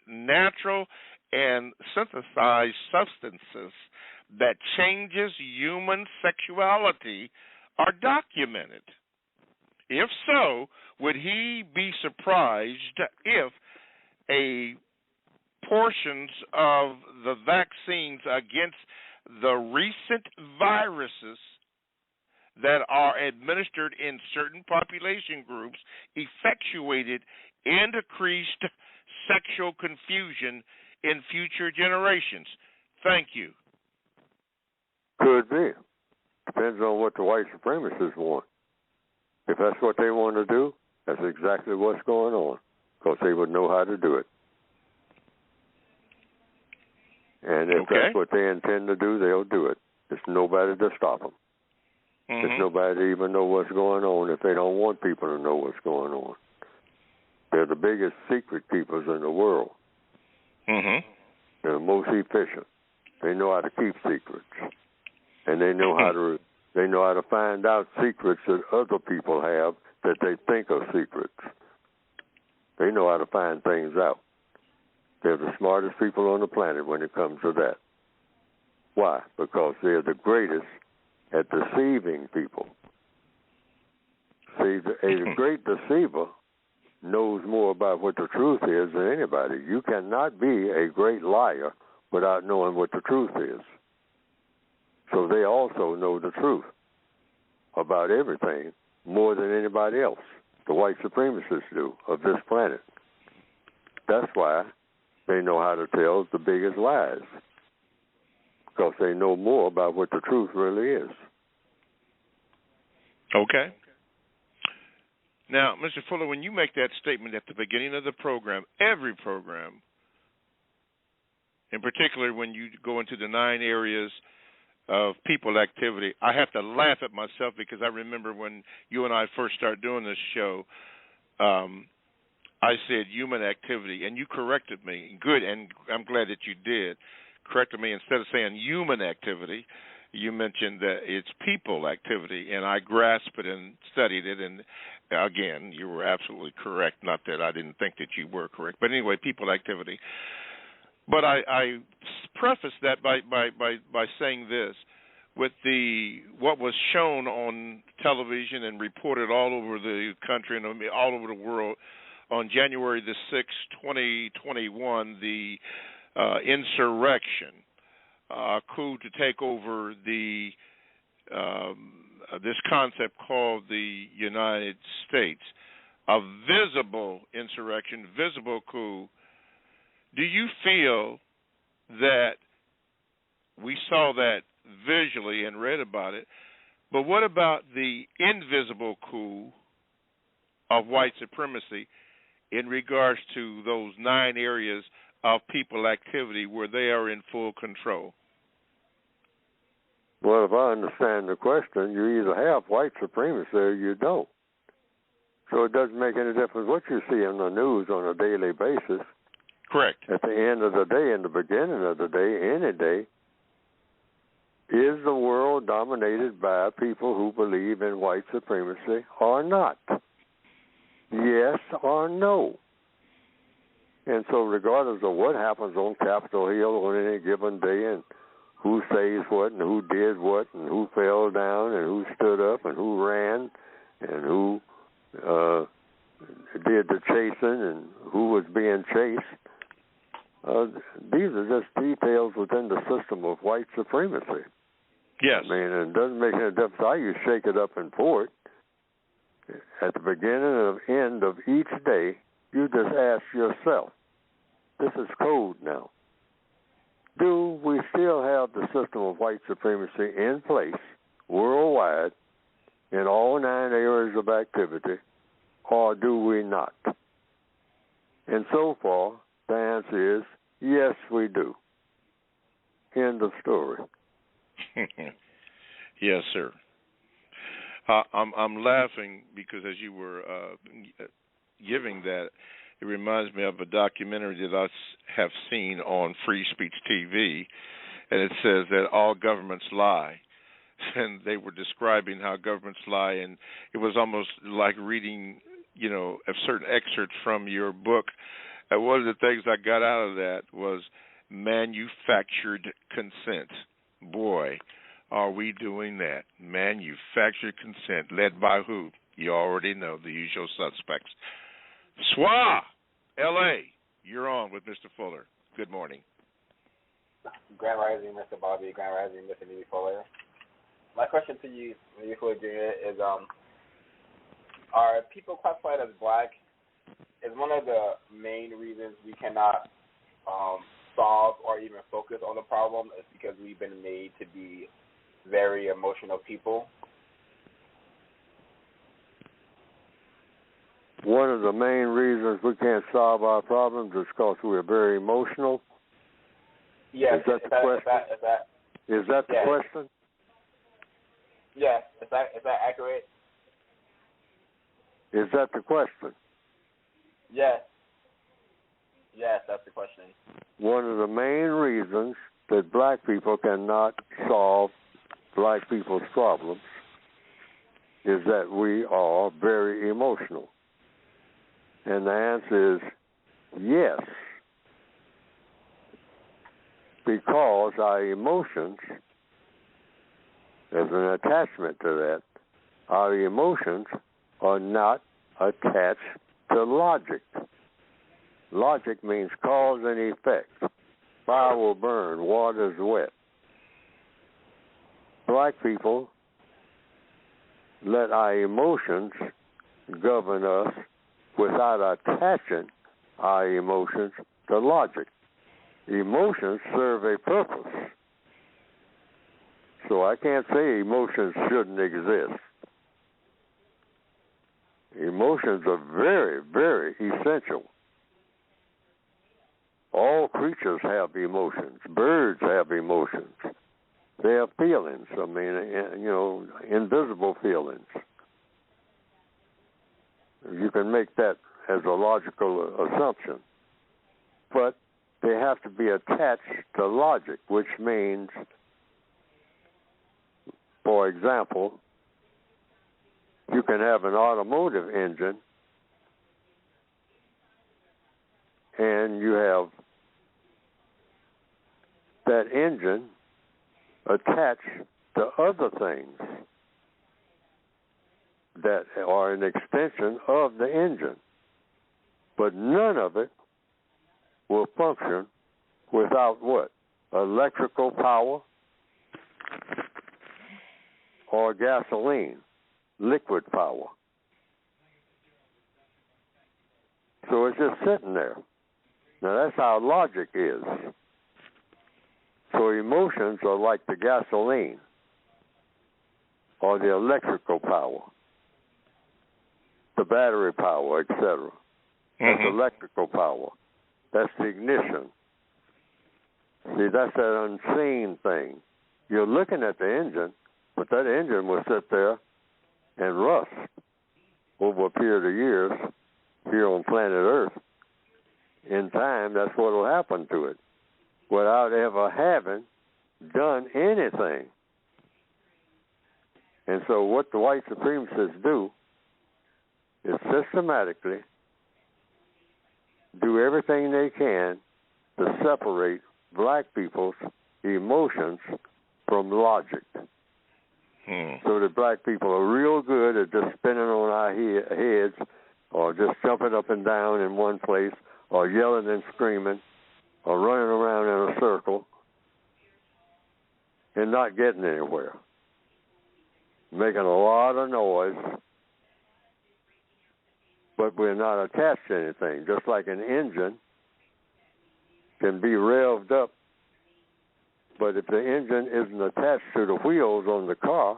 natural and synthesized substances that changes human sexuality are documented? If so, would he be surprised if portions of the vaccines against the recent viruses that are administered in certain population groups effectuated increased sexual confusion in future generations? Thank you. Could be. Depends on what the white supremacists want. If that's what they want to do, that's exactly what's going on, because they would know how to do it. And if that's what they intend to do, they'll do it. There's nobody to stop them. There's nobody to even know what's going on if they don't want people to know what's going on. They're the biggest secret keepers in the world. They're the most efficient. They know how to keep secrets, and they know how to find out secrets that other people have that they think are secrets. They know how to find things out. They're the smartest people on the planet when it comes to that. Why? Because they're the greatest at deceiving people. See, a great deceiver knows more about what the truth is than anybody. You cannot be a great liar without knowing what the truth is. So they also know the truth about everything more than anybody else. The white supremacists do of this planet. That's why they know how to tell the biggest lies, because they know more about what the truth really is. Okay. Now, Mr. Fuller, when you make that statement at the beginning of the program, every program, in particular when you go into the 9 areas of people activity, I have to laugh at myself, because I remember when you and I first started doing this show, I said human activity, and you corrected me. Good, and I'm glad that you did. Corrected me. Instead of saying human activity, you mentioned that it's people activity, and I grasped it and studied it, and again, you were absolutely correct. Not that I didn't think that you were correct, but anyway, people activity. But I preface that by saying this: with what was shown on television and reported all over the country and all over the world on January the 6th, 2021, the insurrection, coup to take over the this concept called the United States, a visible insurrection, visible coup. Do you feel that we saw that visually and read about it, but what about the invisible coup of white supremacy in regards to those 9 areas of people activity where they are in full control? Well, if I understand the question, you either have white supremacy or you don't. So it doesn't make any difference what you see in the news on a daily basis. Correct. At the end of the day, in the beginning of the day, any day, is the world dominated by people who believe in white supremacy or not? Yes or no? And so regardless of what happens on Capitol Hill on any given day and who says what and who did what and who fell down and who stood up and who ran and who did the chasing and who was being chased, these are just details within the system of white supremacy. Yes. I mean, it doesn't make any difference how you shake it up and pour it. At the beginning and end of each day, you just ask yourself, this is code now. Do we still have the system of white supremacy in place worldwide in all 9 areas of activity, or do we not? And so far, the answer is yes, we do. End of story. Yes, sir. I'm laughing because as you were giving that, it reminds me of a documentary that I have seen on Free Speech TV, and it says that all governments lie. And they were describing how governments lie, and it was almost like reading, a certain excerpt from your book. And one of the things I got out of that was manufactured consent. Boy, are we doing that? Manufactured consent, led by who? You already know, the usual suspects. SWA, L.A., you're on with Mr. Fuller. Good morning. Grand Rising, Mr. Bobby. Grand Rising, Mr. Neely Fuller. My question to you, Neely Fuller Jr., is are people classified as black is one of the main reasons we cannot solve or even focus on the problem is because we've been made to be very emotional people? One of the main reasons we can't solve our problems is because we're very emotional. Yes. Is that the question? Is that the question? Yes. Is that accurate? Is that the question? Yes. Yes, that's the question. One of the main reasons that black people cannot solve black people's problems is that we are very emotional. And the answer is yes, because our emotions, as an attachment to that, our emotions are not attached to logic. Logic means cause and effect. Fire will burn, water is wet. Black people let our emotions govern us without attaching our emotions to logic. Emotions serve a purpose. So I can't say emotions shouldn't exist. Emotions are very, very essential. All creatures have emotions. Birds have emotions. They have feelings. I mean, invisible feelings. You can make that as a logical assumption. But they have to be attached to logic, which means, for example, you can have an automotive engine and you have that engine attached to other things that are an extension of the engine. But none of it will function without what? Electrical power or gasoline, liquid power. So it's just sitting there. Now that's how logic is. So emotions are like the gasoline or the electrical power, the battery power, etc. That's electrical power. That's the ignition. See, that's that unseen thing. You're looking at the engine, but that engine will sit there and rust over a period of years here on planet Earth. In time, that's what will happen to it without ever having done anything. And so what the white supremacists do is systematically do everything they can to separate black people's emotions from logic. So that black people are real good at just spinning on our heads or just jumping up and down in one place or yelling and screaming or running around in a circle and not getting anywhere, making a lot of noise, but we're not attached to anything. Just like an engine can be revved up, but if the engine isn't attached to the wheels on the car,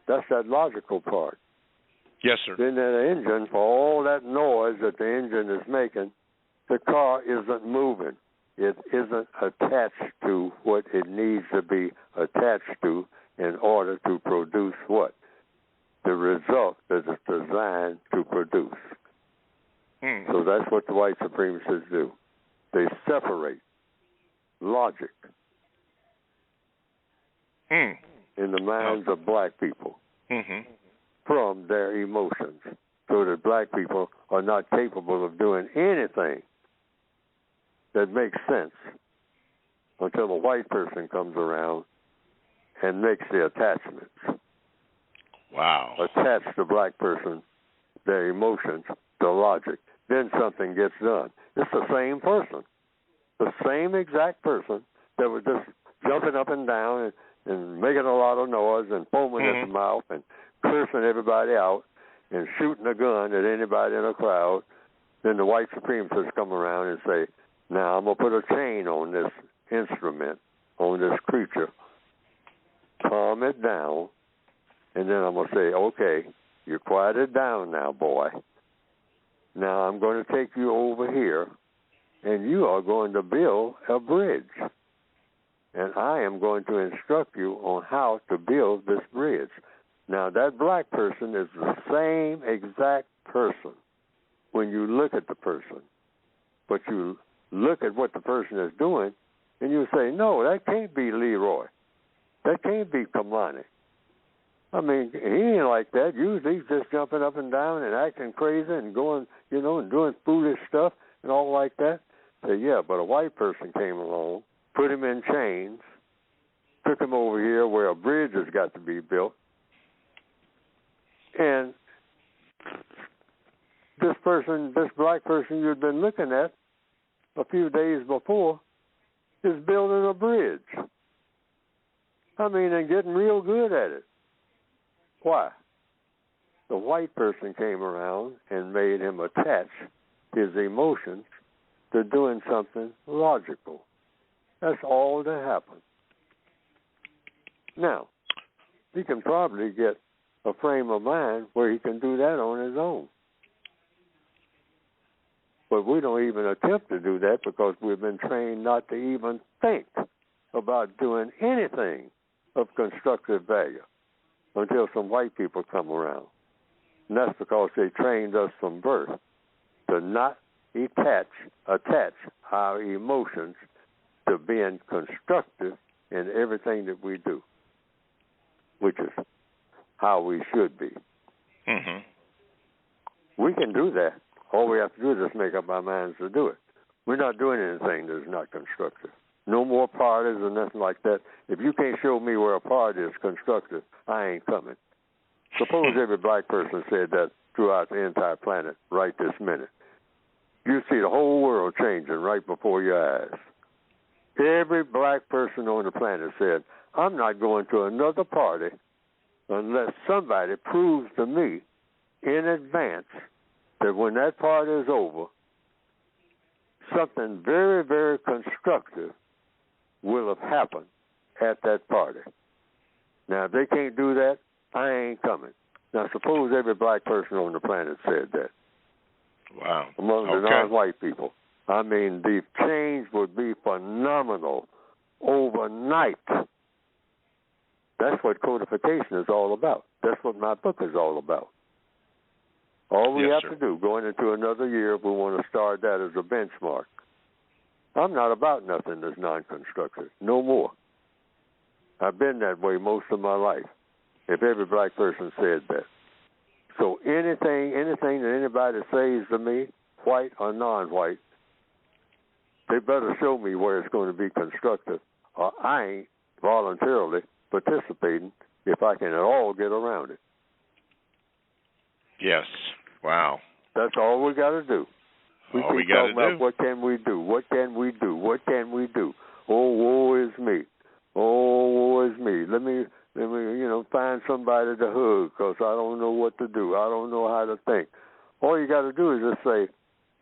that's that logical part. Yes, sir. Then that engine, for all that noise that the engine is making, the car isn't moving. It isn't attached to what it needs to be attached to in order to produce what? The result that it's designed to produce. So that's what the white supremacists do. They separate logic in the minds of black people from their emotions, so that black people are not capable of doing anything that makes sense until a white person comes around and makes the attachments. Wow. Attach the black person, their emotions, to logic. Then something gets done. It's the same person. The same exact person that was just jumping up and down and making a lot of noise and foaming at the mouth and cursing everybody out and shooting a gun at anybody in a crowd. Then the white supremacists come around and say, now I'm going to put a chain on this instrument, on this creature, calm it down, and then I'm going to say, okay, you quieted down now, boy. Now I'm going to take you over here, and you are going to build a bridge. And I am going to instruct you on how to build this bridge. Now, that black person is the same exact person when you look at the person. But you look at what the person is doing, and you say, no, that can't be Leroy. That can't be Kamani. I mean, he ain't like that. Usually he's just jumping up and down and acting crazy and going, and doing foolish stuff and all like that. Say, yeah, but a white person came along, put him in chains, took him over here where a bridge has got to be built, and this black person you'd been looking at a few days before is building a bridge. I mean, and getting real good at it. Why? The white person came around and made him attach his emotions to doing something logical. That's all that happened. Now, he can probably get a frame of mind where he can do that on his own. But we don't even attempt to do that because we've been trained not to even think about doing anything of constructive value until some white people come around. And that's because they trained us from birth to not attach our emotions to being constructive in everything that we do, which is how we should be. We can do that. All we have to do is just make up our minds to do it. We're not doing anything that is not constructive. No more parties or nothing like that. If you can't show me where a party is constructive, I ain't coming. Suppose every black person said that throughout the entire planet right this minute. you see the whole world changing right before your eyes. Every black person on the planet said, I'm not going to another party unless somebody proves to me in advance that when that party is over, something very, very constructive will have happened at that party. Now, if they can't do that, I ain't coming. Now, suppose every black person on the planet said that. Wow. Among the non-white people. I mean, the change would be phenomenal overnight. That's what codification is all about. That's what my book is all about. All we have to do, going into another year, we want to start that as a benchmark. I'm not about nothing that's non-constructive. No more. I've been that way most of my life, if every black person said that. So anything that anybody says to me, white or non-white, they better show me where it's going to be constructive, or I ain't voluntarily participating if I can at all get around it. Yes. Wow. That's all we got to do. All we got to do. What can we do? What can we do? What can we do? Oh, woe is me. Oh, woe is me. Let me, find somebody to hug because I don't know what to do. I don't know how to think. All you got to do is just say,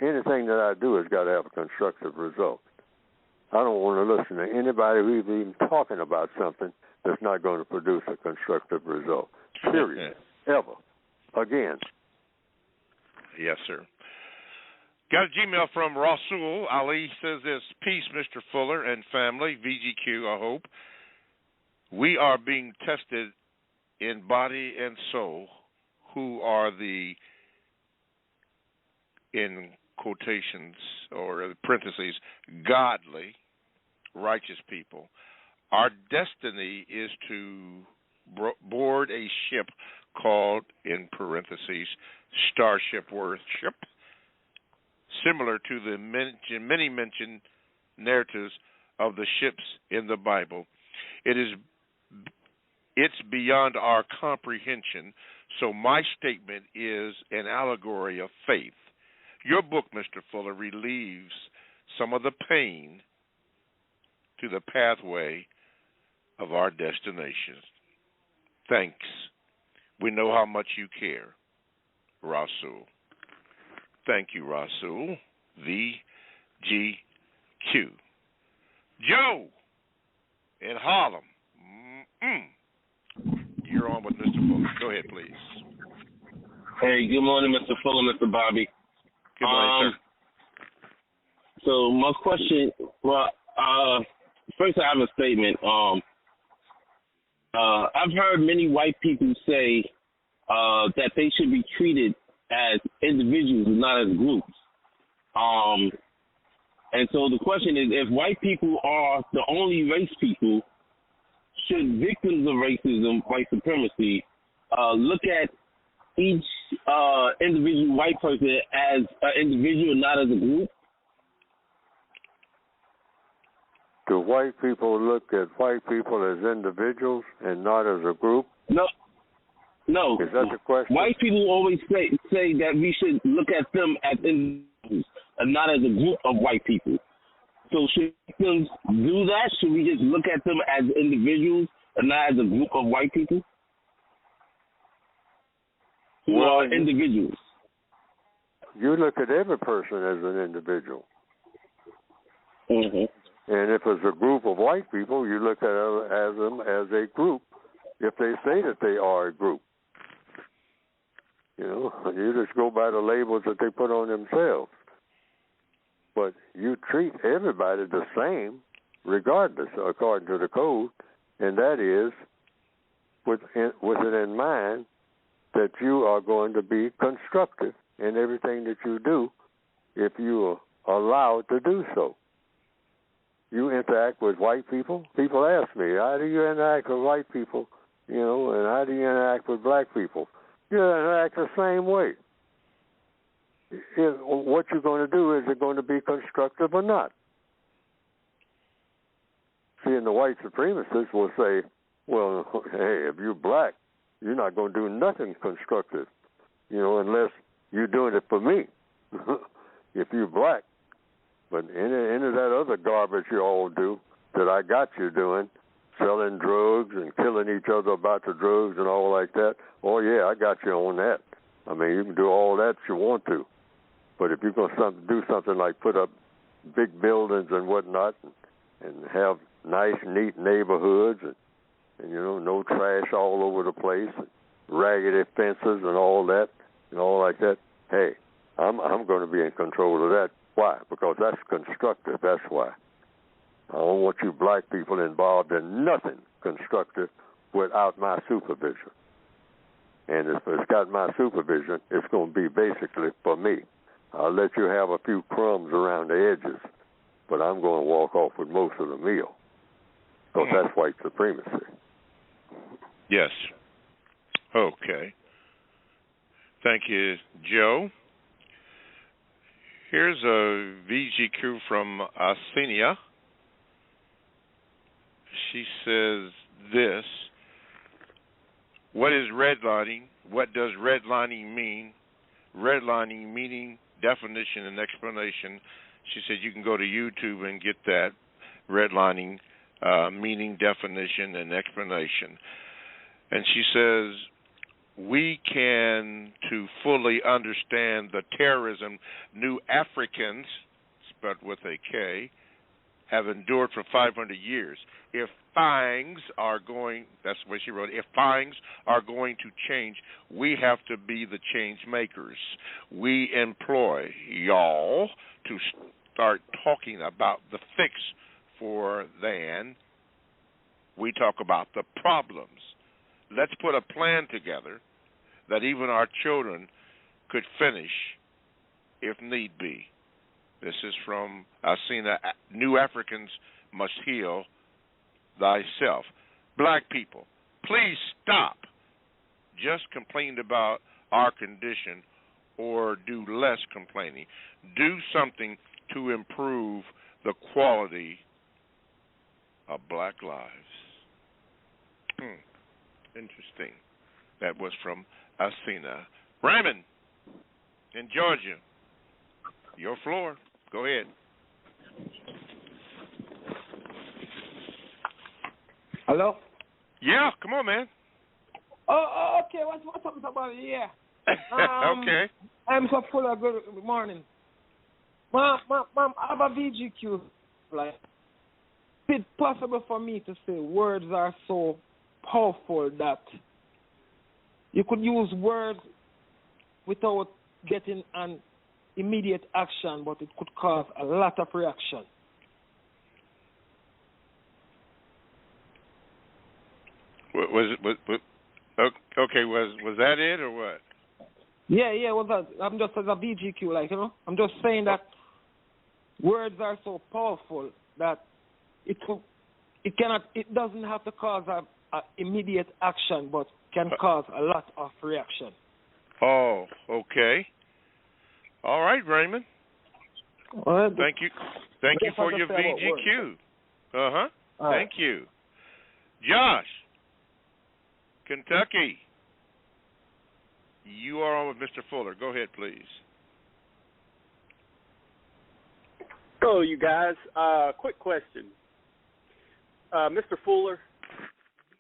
anything that I do has got to have a constructive result. I don't want to listen to anybody who's even talking about something that's not going to produce a constructive result. Period. Ever. Again. Yes, sir. Got a Gmail from Rasul Ali. Says this: Peace, Mr. Fuller and family. VGQ, I hope. We are being tested in body and soul. Who are the, in quotations or parentheses, godly, righteous people. Our destiny is to board a ship called, in parentheses, Starship Worship, similar to the many mentioned narratives of the ships in the Bible. It's beyond our comprehension, so my statement is an allegory of faith. Your book, Mr. Fuller, relieves some of the pain to the pathway of our destination. Thanks. We know how much you care, Rasul. Thank you, Rasul. VGQ. Joe in Harlem. You're on with Mr. Fuller. Go ahead, please. Hey, good morning, Mr. Fuller, Mr. Bobby. Good morning, sir. So my question, first I have a statement. I've heard many white people say that they should be treated as individuals, not as groups. And so the question is, if white people are the only race people, should victims of racism, white supremacy, look at each individual white person as an individual, not as a group? Do white people look at white people as individuals and not as a group? No. Is that the question? White people always say that we should look at them as individuals and not as a group of white people. So should victims do that? Should we just look at them as individuals and not as a group of white people who are individuals? You look at every person as an individual. Mm-hmm. And if it's a group of white people, you look at them as a group if they say that they are a group. You just go by the labels that they put on themselves. But you treat everybody the same, regardless, according to the code, and that is with it in mind that you are going to be constructive in everything that you do if you are allowed to do so. You interact with white people. People ask me, how do you interact with white people, and how do you interact with black people? You interact the same way. What you're going to do, is it going to be constructive or not? See, and the white supremacists will say, well, hey, if you're black, you're not going to do nothing constructive, unless you're doing it for me. if you're black. But any of that other garbage you all do that I got you doing, selling drugs and killing each other about the drugs and all like that, oh, yeah, I got you on that. I mean, you can do all that if you want to. But if you're going to do something like put up big buildings and whatnot and have nice, neat neighborhoods and no trash all over the place and raggedy fences and all that and all like that, hey, I'm going to be in control of that. Why? Because that's constructive. That's why. I don't want you black people involved in nothing constructive without my supervision. And if it's got my supervision, it's going to be basically for me. I'll let you have a few crumbs around the edges, but I'm going to walk off with most of the meal. Because that's white supremacy. Yes. Okay. Thank you, Joe. Here's a VGQ from Asenia. She says this: what is redlining? What does redlining mean? Redlining meaning, definition, and explanation. She said you can go to YouTube and get that redlining meaning, definition, and explanation. And she says we can, to fully understand the terrorism New Africans, spelled with a K, have endured for 500 years. If things are going, that's what she wrote, if things are going to change, we have to be the change makers. We employ y'all to start talking about the fix for then we talk about the problems. Let's put a plan together that even our children could finish if need be. This is from Asena. New Africans must heal thyself. Black people, please stop just complaining about our condition or do less complaining. Do something to improve the quality of black lives. Interesting. That was from Asena. Raymond in Georgia. Your floor. Go ahead. Hello? Yeah, come on, man. Oh, okay. What's up about it? Yeah. Okay. I'm so full of good morning. Mom, I have a VGQ. Like, is it possible for me to say words are so powerful that you could use words without getting an immediate action, but it could cause a lot of reaction? Was that it or what? Yeah. Was that? I'm just as a BGQ, like, I'm just saying that words are so powerful that it doesn't have to cause a immediate action, but can cause a lot of reaction. Oh, okay. All right, Raymond. Thank you for your VGQ. Thank you. Josh, Kentucky. You are on with Mr. Fuller. Go ahead, please. Hello, you guys. Quick question. Mr. Fuller,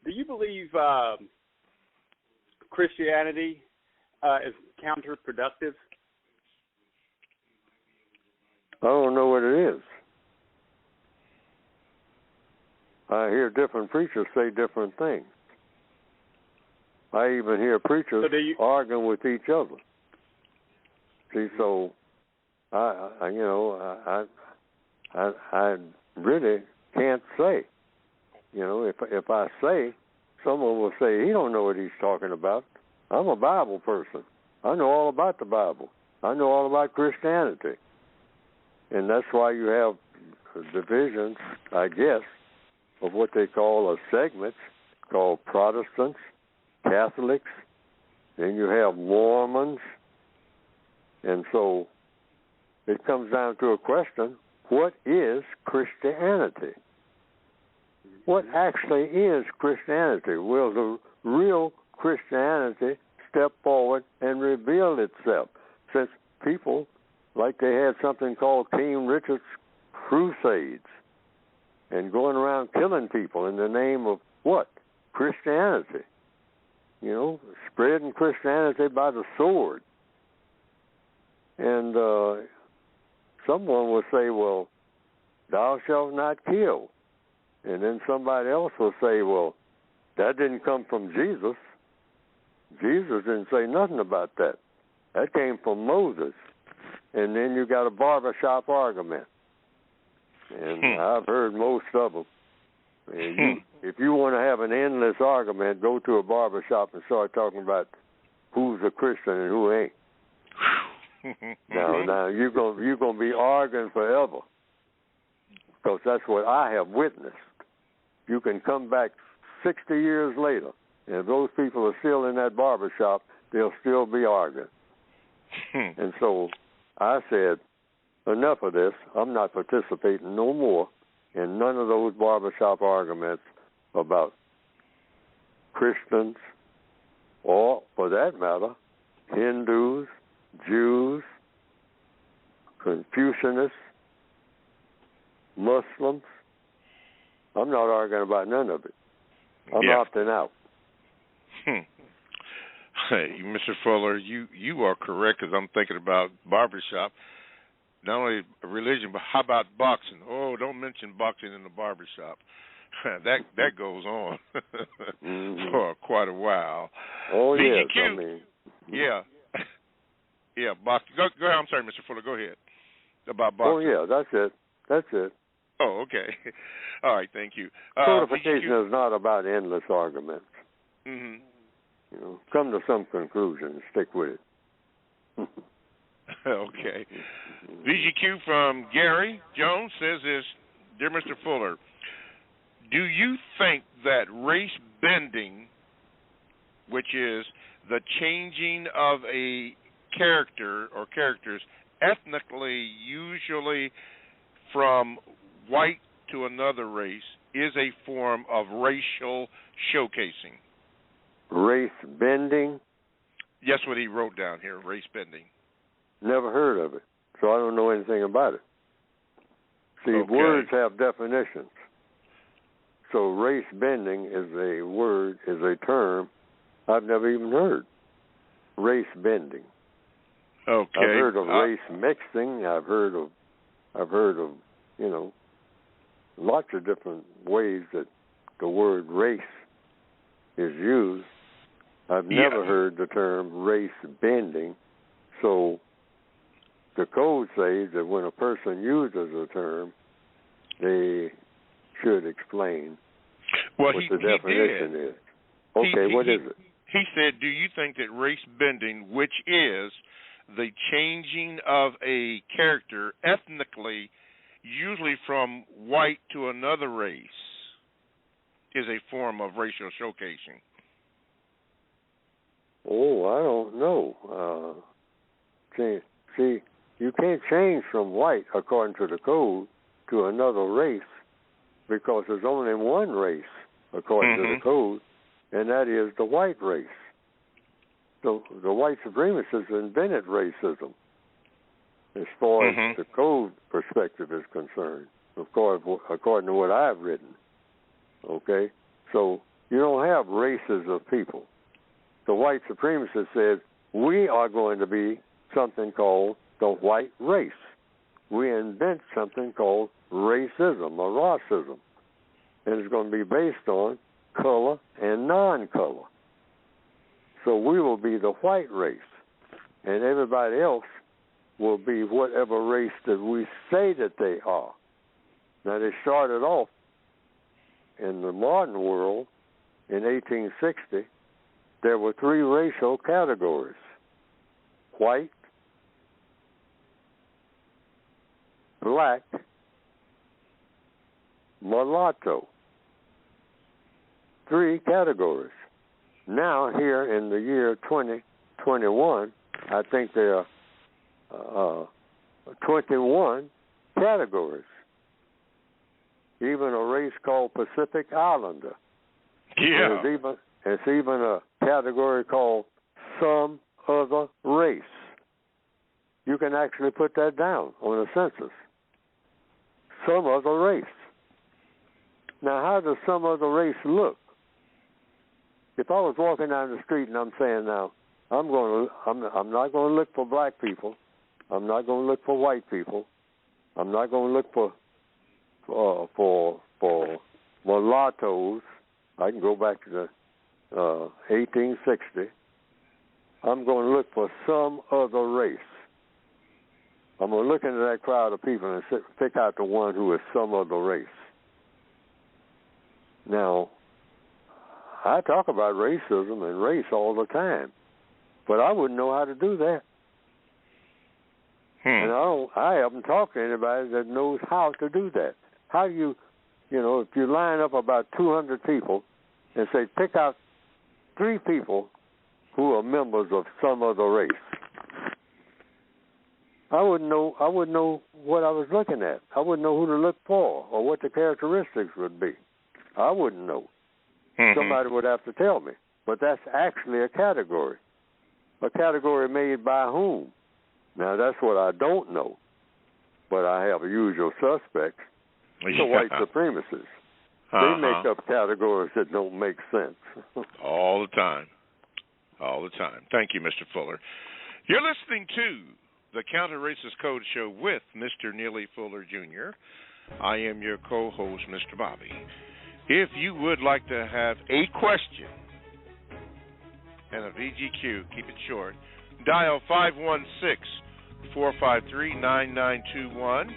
do you believe Christianity is counterproductive? I don't know what it is. I hear different preachers say different things. I even hear preachers arguing with each other. See, so I really can't say. If I say, someone will say, he don't know what he's talking about. I'm a Bible person. I know all about the Bible. I know all about Christianity. And that's why you have divisions, I guess, of what they call a segment called Protestants, Catholics, then you have Mormons. And so it comes down to a question, what is Christianity? What actually is Christianity? Will the real Christianity step forward and reveal itself? Since people like they had something called King Richard's Crusades and going around killing people in the name of what? Christianity. You know, spreading Christianity by the sword. And someone will say, well, thou shalt not kill. And then somebody else will say, well, that didn't come from Jesus. Jesus didn't say nothing about that. That came from Moses. And then you got a barbershop argument. And I've heard most of them. And if you want to have an endless argument, go to a barbershop and start talking about who's a Christian and who ain't. Now you're gonna be arguing forever, because that's what I have witnessed. You can come back 60 years later, and if those people are still in that barbershop, they'll still be arguing. And so I said, enough of this. I'm not participating no more in none of those barbershop arguments about Christians or, for that matter, Hindus, Jews, Confucianists, Muslims. I'm not arguing about none of it. I'm opting out. Hey, Mr. Fuller, you are correct, because I'm thinking about barbershop. Not only religion, but how about boxing? Oh, don't mention boxing in the barbershop. that goes on for quite a while. Oh, yes. I mean, yeah, boxing. Go ahead. I'm sorry, Mr. Fuller. Go ahead. About boxing. Oh, yeah, that's it. Oh, okay. All right, thank you. Certification is not about endless arguments. Mm-hmm. You know, come to some conclusion and stick with it. Okay. VGQ from Gary Jones says this, Dear Mr. Fuller, do you think that race bending, which is the changing of a character or characters ethnically, usually from white to another race, is a form of racial showcasing? Race bending? Yes, what he wrote down here, race bending. Never heard of it, so I don't know anything about it. See, words have definitions. So race bending is a word, is a term I've never even heard. Race bending. Okay. I've heard of race mixing. I've heard of, you know, lots of different ways that the word race is used. I've never heard the term race bending. So the code says that when a person uses a term, they should explain what the definition is. Okay, what is it? He said, do you think that race bending, which is the changing of a character ethnically, usually from white to another race, is a form of racial showcasing? Oh, I don't know. See, you can't change from white, according to the code, to another race, because there's only one race, according to the code, and that is the white race. So the white supremacists invented racism, as far as the code perspective is concerned, according to what I've written. Okay? So you don't have races of people. The white supremacist says, we are going to be something called the white race. We invent something called racism or racism. And it's going to be based on color and non-color. So we will be the white race, and everybody else will be whatever race that we say that they are. Now, they started off in the modern world in 1860. There were three racial categories: white, black, mulatto. Three categories. Now, here in the year 2021, I think there are 21 categories. Even a race called Pacific Islander. Yeah. There's even a category called some other race. you can actually put that down on a census. Some other race. Now, how does some other race look? If I was walking down the street and I'm saying now, I'm not going to look for black people. I'm not going to look for white people. I'm not going to look for mulattoes. I can go back to the 1860. I'm going to look for some other race. I'm going to look into that crowd of people and pick out the one who is some other race. Now, I talk about racism and race all the time, but I wouldn't know how to do that. And I haven't talked to anybody that knows how to do that. How do you, if you line up about 200 people and say, pick out 3 people who are members of some other race, I wouldn't know what I was looking at. I wouldn't know who to look for or what the characteristics would be. I wouldn't know. Somebody would have to tell me. But that's actually a category. A category made by whom? Now, that's what I don't know. But I have a usual suspect, the white supremacists. They make up categories that don't make sense. All the time. All the time. Thank you, Mr. Fuller. You're listening to the Counter Racist Code Show with Mr. Neely Fuller, Jr. I am your co-host, Mr. Bobby. If you would like to have a question and a VGQ, keep it short, dial 516-453-9921,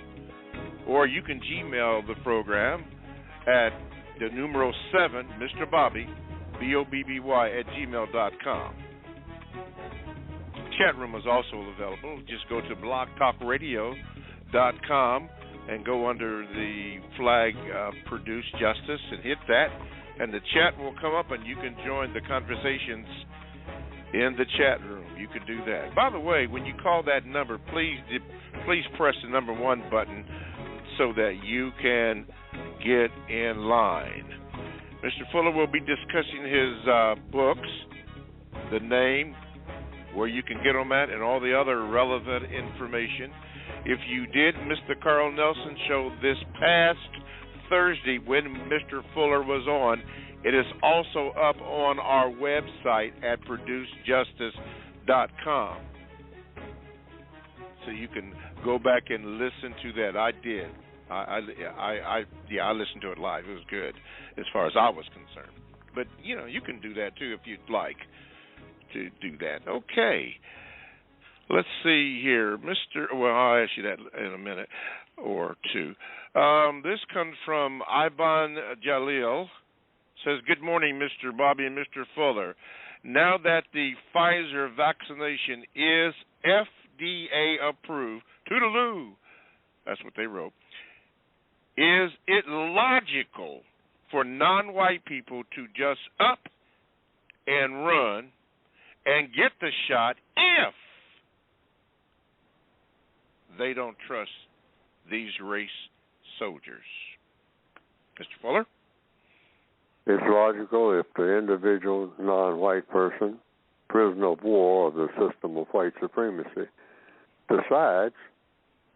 or you can Gmail the program at the numeral 7, Mr. Bobby, BOBBY, @gmail.com. Chat room is also available. Just go to blogtalkradio.com and go under the flag Produce Justice and hit that, and the chat will come up and you can join the conversations in the chat room. You can do that. By the way, when you call that number, please press the number 1 button so that you can get in line. Mr. Fuller will be discussing his books, the name, where you can get them at, and all the other relevant information. If you did miss the Carl Nelson show this past Thursday when Mr. Fuller was on, it is also up on our website at producejustice.com. So you can go back and listen to that. I did. I listened to it live. It was good as far as I was concerned. But, you can do that too if you'd like to do that. Okay. Let's see here. I'll ask you that in a minute or two. This comes from Ivan Jalil. Says, good morning, Mr. Bobby and Mr. Fuller. Now that the Pfizer vaccination is FDA approved, toodaloo, that's what they wrote, is it logical for non-white people to just up and run and get the shot if they don't trust these race soldiers? Mr. Fuller? It's logical if the individual non-white person, prisoner of war of the system of white supremacy, decides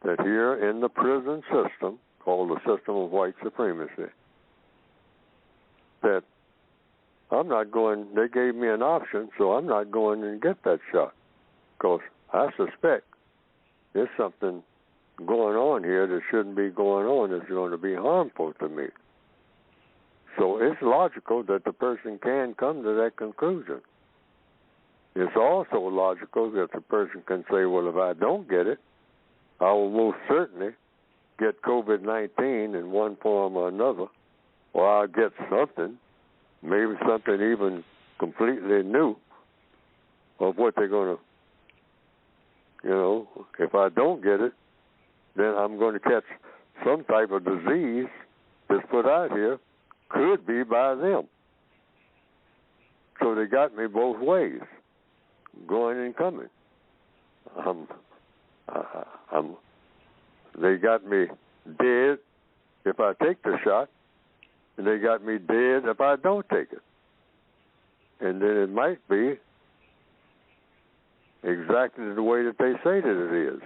that here in the prison system, called the system of white supremacy, that they gave me an option, so I'm not going and get that shot, because I suspect there's something going on here that shouldn't be going on that's going to be harmful to me. So it's logical that the person can come to that conclusion. It's also logical that the person can say, well, if I don't get it, I will most certainly get COVID-19 in one form or another, or I'll get something, maybe something even completely new of what they're going to, if I don't get it, then I'm going to catch some type of disease that's put out here, could be by them. So they got me both ways, going and coming. They got me dead if I take the shot, and they got me dead if I don't take it. And then it might be exactly the way that they say that it is.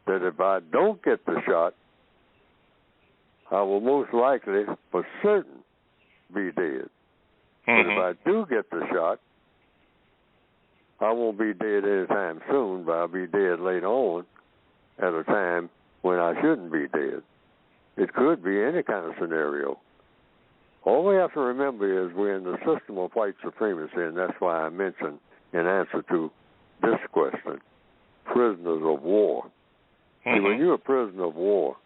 That if I don't get the shot, I will most likely, for certain, be dead. But if I do get the shot, I won't be dead anytime soon, but I'll be dead later on at a time when I shouldn't be dead. It could be any kind of scenario. All we have to remember is we're in the system of white supremacy, and that's why I mentioned in answer to this question, prisoners of war. See, when you're a prisoner of war,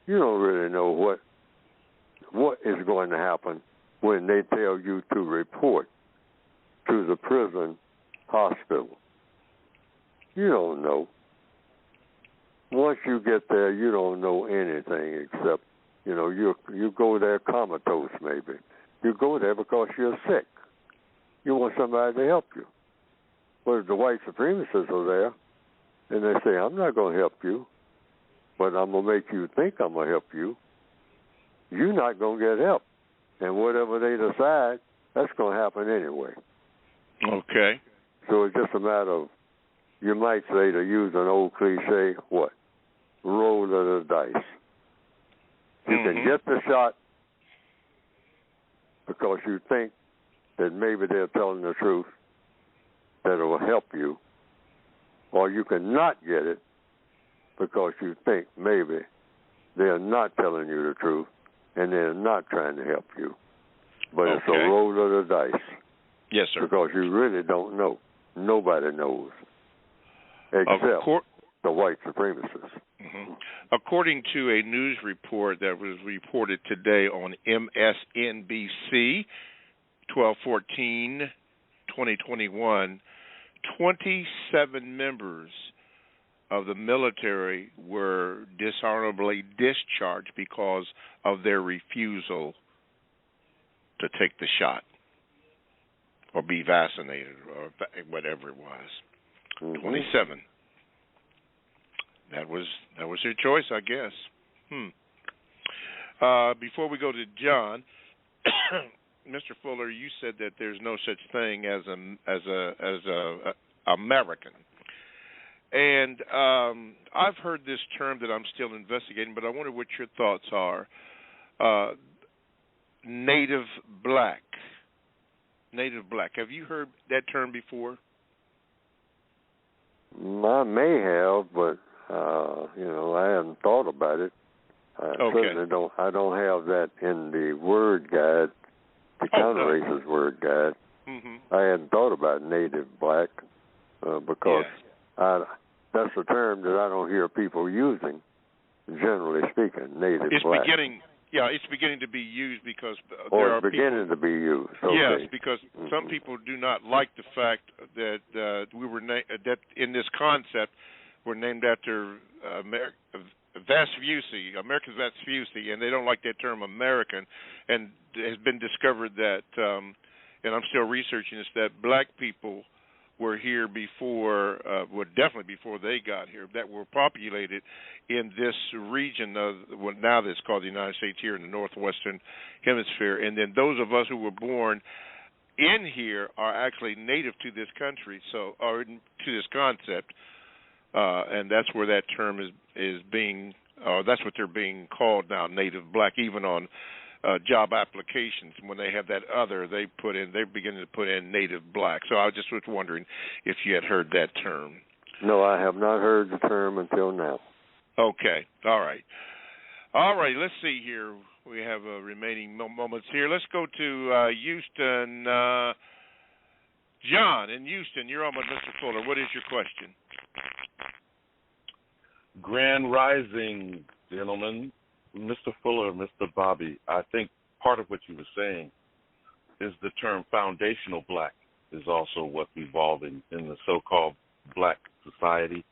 you don't really know what is going to happen when they tell you to report to the prison hospital. You don't know. Once you get there, you don't know anything except, you go there comatose maybe. You go there because you're sick. You want somebody to help you. But if the white supremacists are there, and they say, I'm not going to help you, but I'm going to make you think I'm going to help you, you're not going to get help. And whatever they decide, that's going to happen anyway. Okay. So it's just a matter of, you might say, to use an old cliche, what? Roll of the dice. You can get the shot because you think that maybe they're telling the truth, that it will help you, or you can not get it because you think maybe they're not telling you the truth and they're not trying to help you. But it's a roll of the dice. Yes, sir. Because you really don't know. Nobody knows except the white supremacists. According to a news report that was reported today on MSNBC, 12/14/2021, 27 members of the military were dishonorably discharged because of their refusal to take the shot or be vaccinated or whatever it was. 27. That was their choice, I guess. Before we go to John, Mr. Fuller, you said that there's no such thing as a American, and I've heard this term that I'm still investigating, but I wonder what your thoughts are. Native black. Native black. Have you heard that term before? I may have, but I hadn't thought about it. I certainly don't. I don't have that in the word guide, the counter racist word guide. I hadn't thought about native black because that's a term that I don't hear people using. Generally speaking, native black. It's beginning to be used because there are beginning to be used. Okay. Yes, because some people do not like the fact that we were that in this concept we're named after American Vespucci, and they don't like that term American. And it has been discovered that, and I'm still researching this, that black people were here before, definitely before they got here, that were populated in this region of what now that's called the United States here in the northwestern hemisphere. And then those of us who were born in here are actually native to this country, or to this concept, and that's where that term is being, that's what they're being called now, native black, even on job applications. When they have that other, they're beginning to put in native black. So I just was wondering if you had heard that term. No, I have not heard the term until now. Okay. All right. Let's see here. We have remaining moments here. Let's go to Houston. John in Houston, you're on with Mr. Fuller. What is your question? Grand Rising, gentlemen. Mr. Fuller, Mr. Bobby, I think part of what you were saying is the term foundational black is also what's evolving in the so-called black society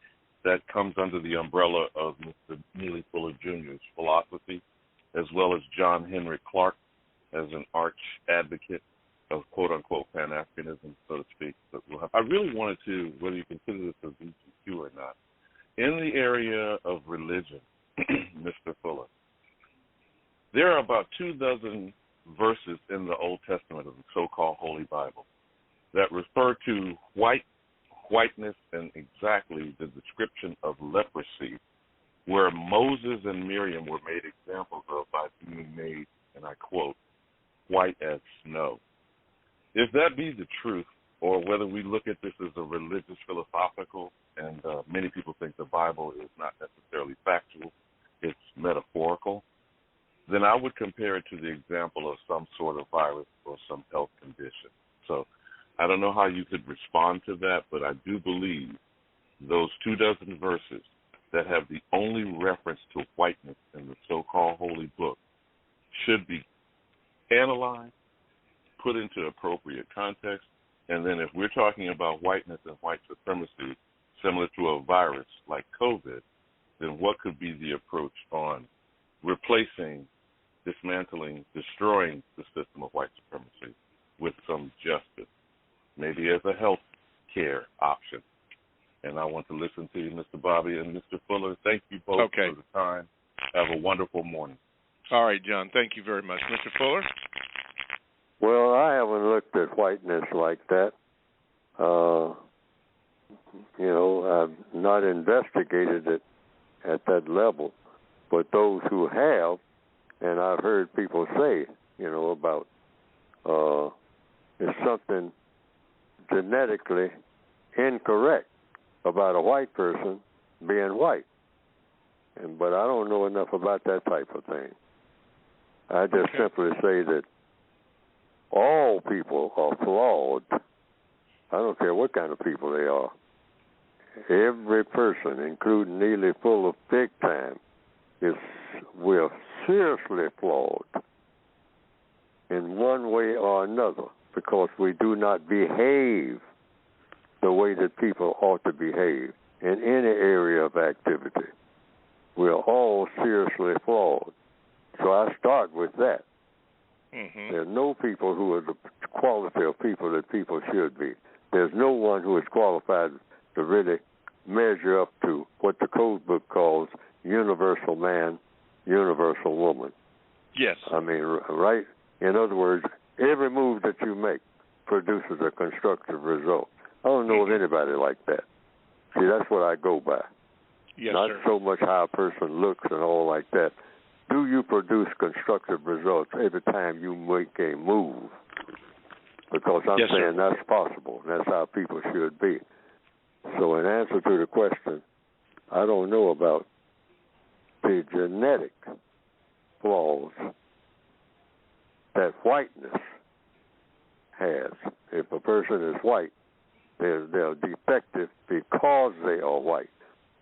that comes under the umbrella of Mr. Neely Fuller Jr.'s philosophy, as well as John Henry Clark as an arch advocate of quote-unquote Pan-Africanism, so to speak. But I really wanted to, whether you consider this as VTQ or not, in the area of religion, Mr. Fuller, there are about 24 verses in the Old Testament of the so-called Holy Bible that refer to white whiteness and exactly the description of leprosy, where Moses and Miriam were made examples of by being made, and I quote, white as snow. If that be the truth, or whether we look at this as a religious philosophical, and many people think the Bible is not necessarily factual, it's metaphorical, then I would compare it to the example of some sort of virus or some health condition. So I don't know how you could respond to that, but I do believe those 24 verses that have the only reference to whiteness in the so-called holy book should be analyzed, put into appropriate context, and then if we're talking about whiteness and white supremacy similar to a virus like COVID, then what could be the approach on replacing, dismantling, destroying the system of white supremacy with some justice, maybe as a health care option? And I want to listen to you, Mr. Bobby and Mr. Fuller. Thank you both for the time. Have a wonderful morning. All right, John. Thank you very much. Mr. Fuller? Well, I haven't looked at whiteness like that. I've not investigated it at that level. But those who have, and I've heard people say, about it's something genetically incorrect about a white person being white. But I don't know enough about that type of thing. I just simply say that all people are flawed. I don't care what kind of people they are. Every person, including Neely Fuller big time, we're seriously flawed in one way or another because we do not behave the way that people ought to behave in any area of activity. We're all seriously flawed. So I start with that. Mm-hmm. There are no people who are the quality of people that people should be. There's no one who is qualified to really measure up to what the code book calls universal man, universal woman. Yes. I mean, right? In other words, every move that you make produces a constructive result. I don't know of anybody like that. See, that's what I go by. Yes, Not sir. so much how a person looks and all like that. Do you produce constructive results every time you make a move? Because I'm saying that's possible. That's how people should be. So in answer to the question, I don't know about the genetic flaws that whiteness has. If a person is white, they're defective because they are white,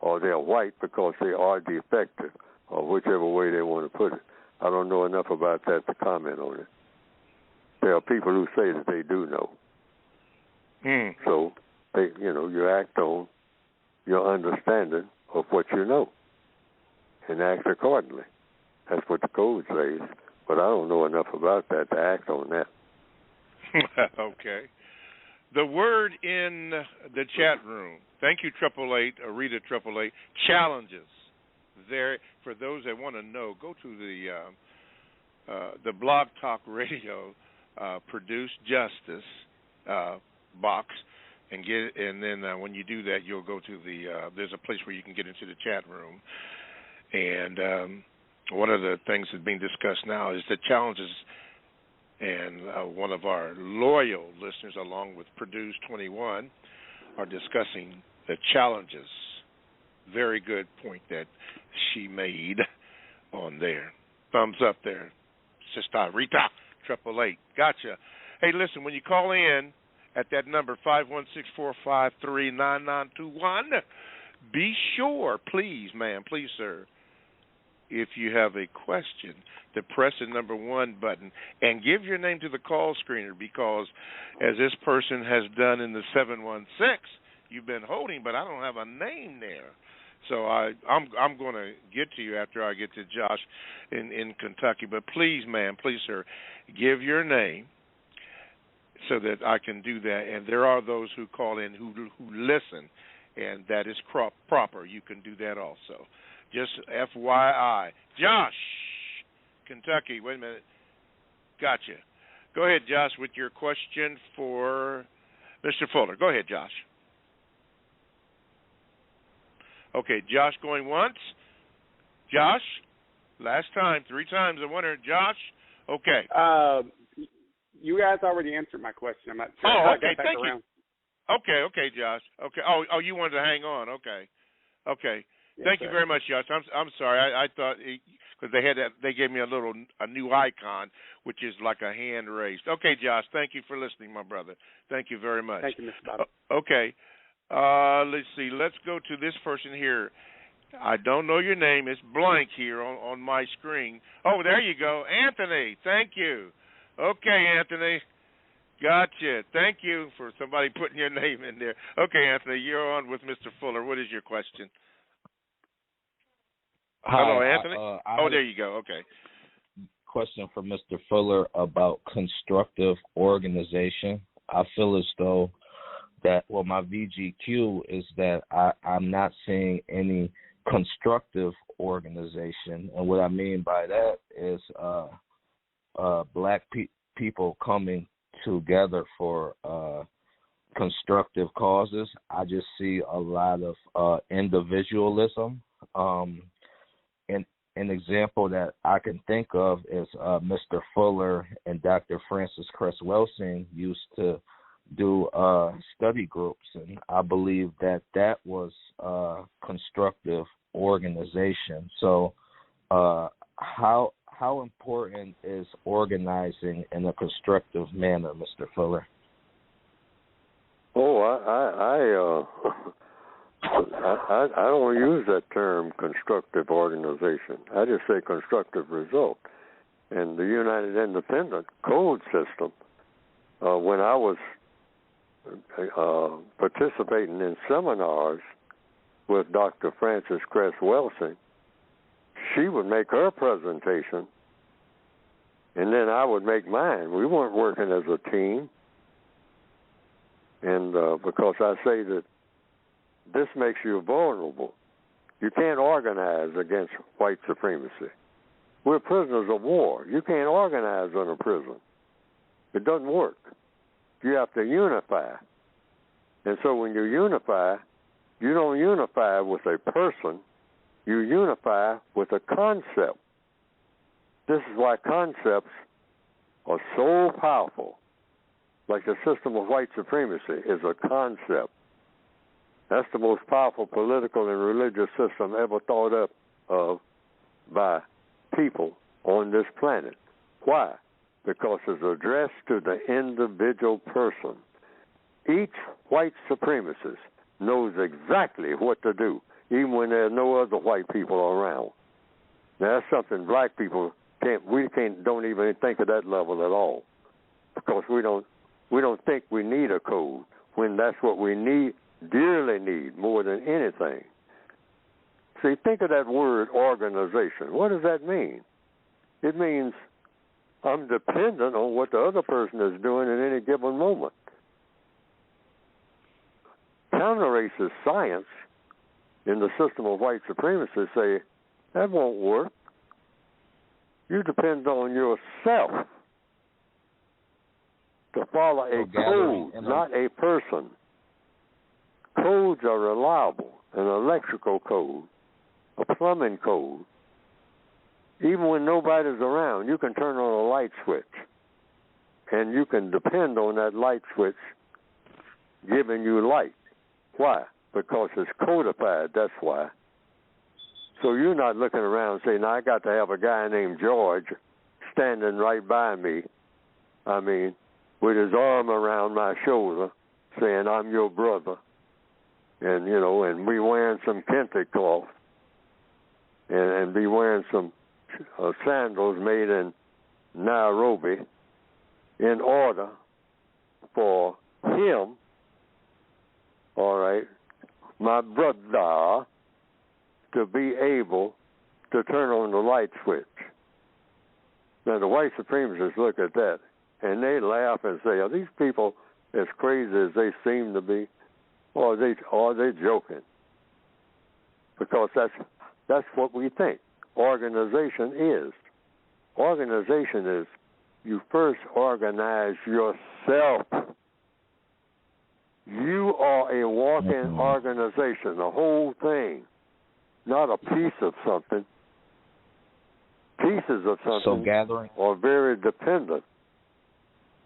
or they're white because they are defective, or whichever way they want to put it. I don't know enough about that to comment on it. There are people who say that they do know. So, you act on your understanding of what you know and act accordingly. That's what the code says, but I don't know enough about that to act on that. Okay. The word in the chat room, thank you, 888, Rita 888, challenges. There, for those that want to know, go to the Blog Talk Radio Produce Justice box and then when you do that, you'll go to there's a place where you can get into the chat room. And one of the things that's being discussed now is the challenges. And one of our loyal listeners, along with Produce 21, are discussing the challenges. Very good point that she made on there. Thumbs up there, Sister Rita 888. Gotcha. Hey, listen, when you call in at that number 516-453-9921, be sure, please, ma'am, please, sir, if you have a question, to press the number 1 button and give your name to the call screener, because as this person has done in the 716, you've been holding, but I don't have a name there. So I'm going to get to you after I get to Josh in Kentucky. But please, ma'am, please, sir, give your name so that I can do that. And there are those who call in who listen, and that is proper. You can do that also. Just FYI. Josh, Kentucky. Wait a minute. Gotcha. Go ahead, Josh, with your question for Mr. Fuller. Go ahead, Josh. Okay, Josh going once. Josh, last time, 3 times. I wonder, Josh. Okay. You guys already answered my question. I'm not sure Oh, how okay. I got back Thank around. you. Okay, Josh. Okay. Oh, you wanted to hang on. Okay. Yes, Thank sir. you very much, Josh. I'm sorry. I thought because they gave me a new icon, which is like a hand raised. Okay, Josh. Thank you for listening, my brother. Thank you very much. Thank you, Mr. Bobby. Okay. Let's see. Let's go to this person here. I don't know your name. It's blank here on my screen. Oh, there you go. Anthony. Thank you. Okay, Anthony. Gotcha. Thank you for somebody putting your name in there. Okay, Anthony, you're on with Mr. Fuller. What is your question? Hi, hello, Anthony. I There you go. Okay. Question for Mr. Fuller about constructive organization. I feel as though that, well, my VGQ is that I'm not seeing any constructive organization. And what I mean by that is black people coming together for constructive causes. I just see a lot of individualism. An example that I can think of is Mr. Fuller and Dr. Francis Cress Welsing used to do study groups, and I believe that was constructive organization. So how important is organizing in a constructive manner, Mr. Fuller? Oh, I don't use that term constructive organization. I just say constructive result. And the United Independent Code System, when I was participating in seminars with Dr. Francis Cress Welsing, she would make her presentation, and then I would make mine. We weren't working as a team. And because I say that this makes you vulnerable. You can't organize against white supremacy. We're prisoners of war. You can't organize in a prison. It doesn't work. You have to unify. And so when you unify, you don't unify with a person. You unify with a concept. This is why concepts are so powerful. Like the system of white supremacy is a concept. That's the most powerful political and religious system ever thought up of by people on this planet. Why? Because it's addressed to the individual person. Each white supremacist knows exactly what to do, even when there are no other white people around. Now, that's something black people don't even think of that level at all, because we don't think we need a code when that's what we dearly need more than anything. See, think of that word organization. What does that mean? It means I'm dependent on what the other person is doing at any given moment. Counter-racist science in the system of white supremacy say that won't work. You depend on yourself to follow a code, not a person. Codes are reliable. An electrical code, a plumbing code. Even when nobody's around, you can turn on a light switch, and you can depend on that light switch giving you light. Why? Because it's codified, that's why. So you're not looking around saying, I got to have a guy named George standing right by me, with his arm around my shoulder, saying, I'm your brother. And, and be wearing some kente cloth and be wearing some sandals made in Nairobi in order for him, all right, my brother, to be able to turn on the light switch. Now, the white supremacists look at that, and they laugh and say, are these people as crazy as they seem to be? Or are they joking? Because that's what we think organization is. Organization is you first organize yourself. You are a walking organization, the whole thing. not a piece of something. Pieces of something So gathering are very dependent.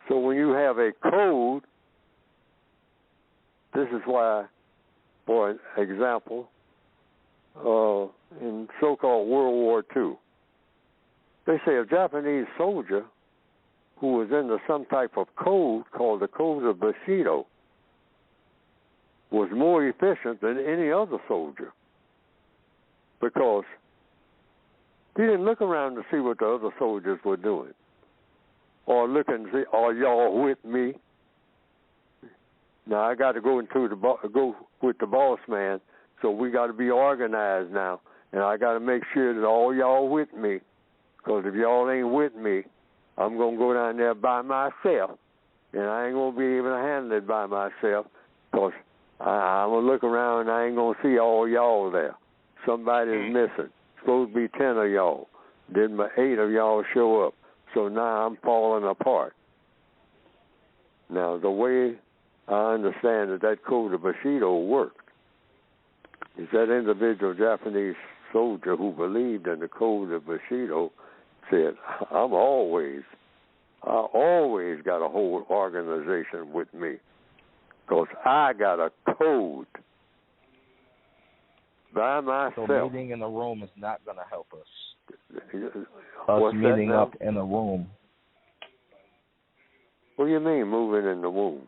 So when you have a code, this is why, for an example, in so-called World War II, they say a Japanese soldier who was into some type of code called the Code of Bushido was more efficient than any other soldier because he didn't look around to see what the other soldiers were doing or look and see, are y'all with me? Now I got to go go with the boss man, so we got to be organized now, and I got to make sure that all y'all with me, because if y'all ain't with me, I'm gonna go down there by myself, and I ain't gonna be able to handle it by myself, because I'm gonna look around and I ain't gonna see all y'all there. Somebody's missing. Supposed to be 10 of y'all. Then 8 of y'all show up. So now I'm falling apart. Now the way I understand that Code of Bushido worked is that individual Japanese soldier who believed in the Code of Bushido said, I always got a whole organization with me because I got a code by myself. So meeting in a room is not going to help us. What's meeting that now? up in a room. What do you mean moving in the womb?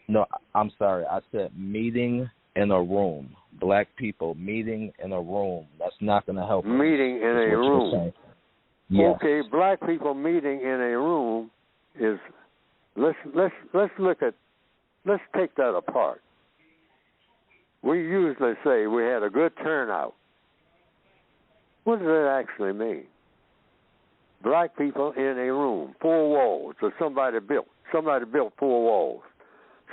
No, I'm sorry. I said meeting in a room. Black people meeting in a room. That's not going to help us. Meeting in a room. Yes. Okay, black people meeting in a room is let's take that apart. We usually say we had a good turnout. What does that actually mean? Black people in a room, 4 walls, that somebody built 4 walls.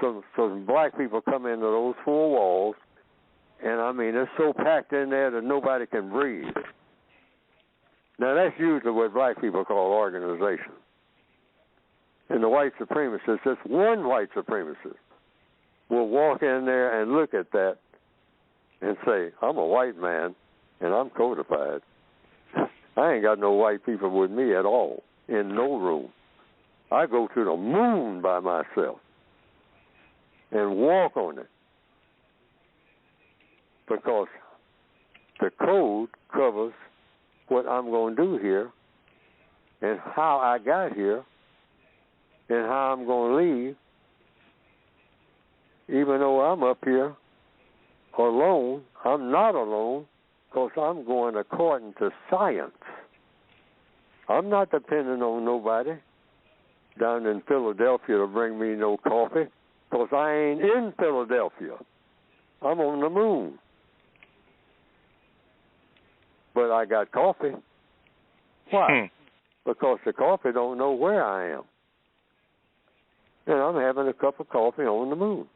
So black people come into those 4 walls, and I mean it's so packed in there that nobody can breathe. Now that's usually what black people call organization. And the white supremacists, just one white supremacist, will walk in there and look at that and say, I'm a white man and I'm codified. I ain't got no white people with me at all in no room. I go to the moon by myself and walk on it because the code covers what I'm going to do here and how I got here and how I'm going to leave, even though I'm up here alone. I'm not alone because I'm going according to science. I'm not depending on nobody down in Philadelphia to bring me no coffee because I ain't in Philadelphia. I'm on the moon. But I got coffee. Why? Because the coffee don't know where I am. And I'm having a cup of coffee on the moon.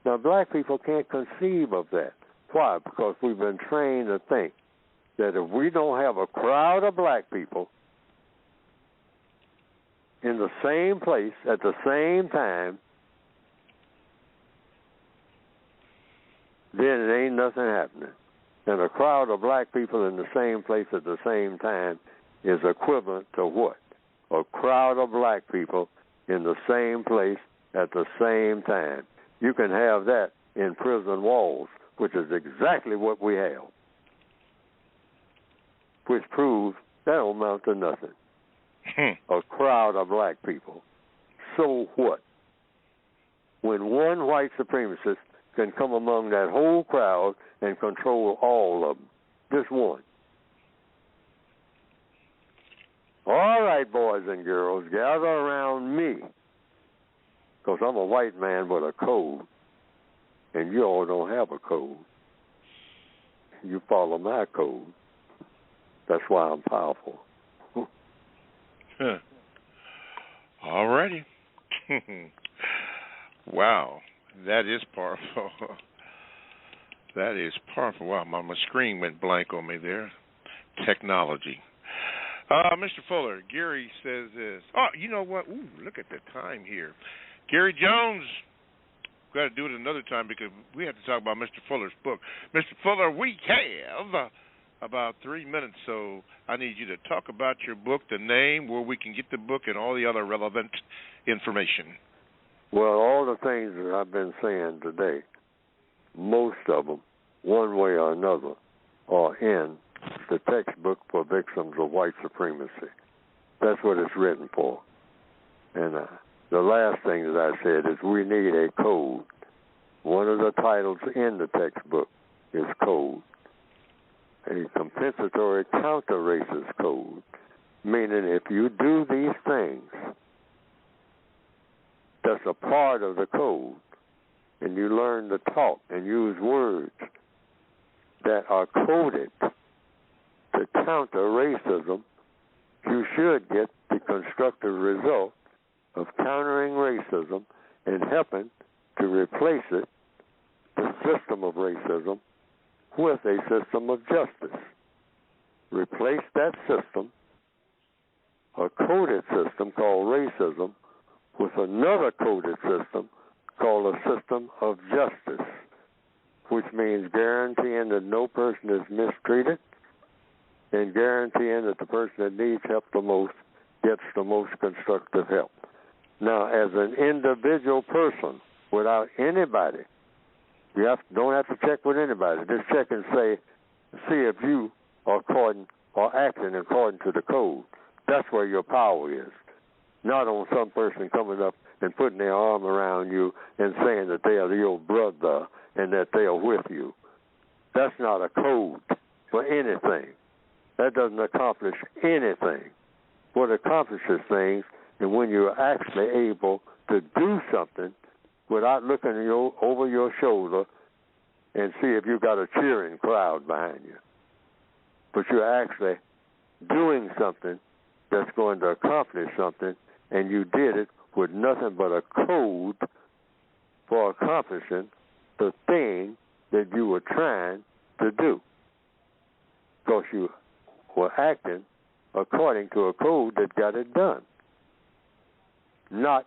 Now, black people can't conceive of that. Why? Because we've been trained to think that if we don't have a crowd of black people in the same place at the same time, then it ain't nothing happening. And a crowd of black people in the same place at the same time is equivalent to what? A crowd of black people in the same place at the same time. You can have that in prison walls, which is exactly what we have, which proves that don't amount to nothing. A crowd of black people. So what? When one white supremacist can come among that whole crowd and control all of them. Just one. All right, boys and girls, gather around me, because I'm a white man with a code, and you all don't have a code. You follow my code. That's why I'm powerful. All righty. Wow, that is powerful. That is powerful. Wow, my screen went blank on me there. Technology. Mr. Fuller, Gary says this. Oh, you know what? Ooh, look at the time here. Gary Jones, got to do it another time because we have to talk about Mr. Fuller's book. Mr. Fuller, we have about 3 minutes, so I need you to talk about your book, the name, where we can get the book, and all the other relevant information. Well, all the things that I've been saying today, most of them, one way or another, are in the textbook for victims of white supremacy. That's what it's written for. And the last thing that I said is we need a code. One of the titles in the textbook is code. A compensatory counter-racist code, meaning if you do these things, that's a part of the code, and you learn to talk and use words that are coded to counter racism, you should get the constructive result of countering racism and helping to replace it, the system of racism, with a system of justice. Replace that system, a coded system called racism, with another coded system called a system of justice, which means guaranteeing that no person is mistreated and guaranteeing that the person that needs help the most gets the most constructive help. Now, as an individual person, without anybody, you don't have to check with anybody. Just check and see if you are acting according to the code. That's where your power is. Not on some person coming up and putting their arm around you and saying that they are your brother and that they are with you. That's not a code for anything. That doesn't accomplish anything. What accomplishes things is when you're actually able to do something without looking over your shoulder and see if you got a cheering crowd behind you. But you're actually doing something that's going to accomplish something, and you did it with nothing but a code for accomplishing the thing that you were trying to do. Because you were acting according to a code that got it done. Not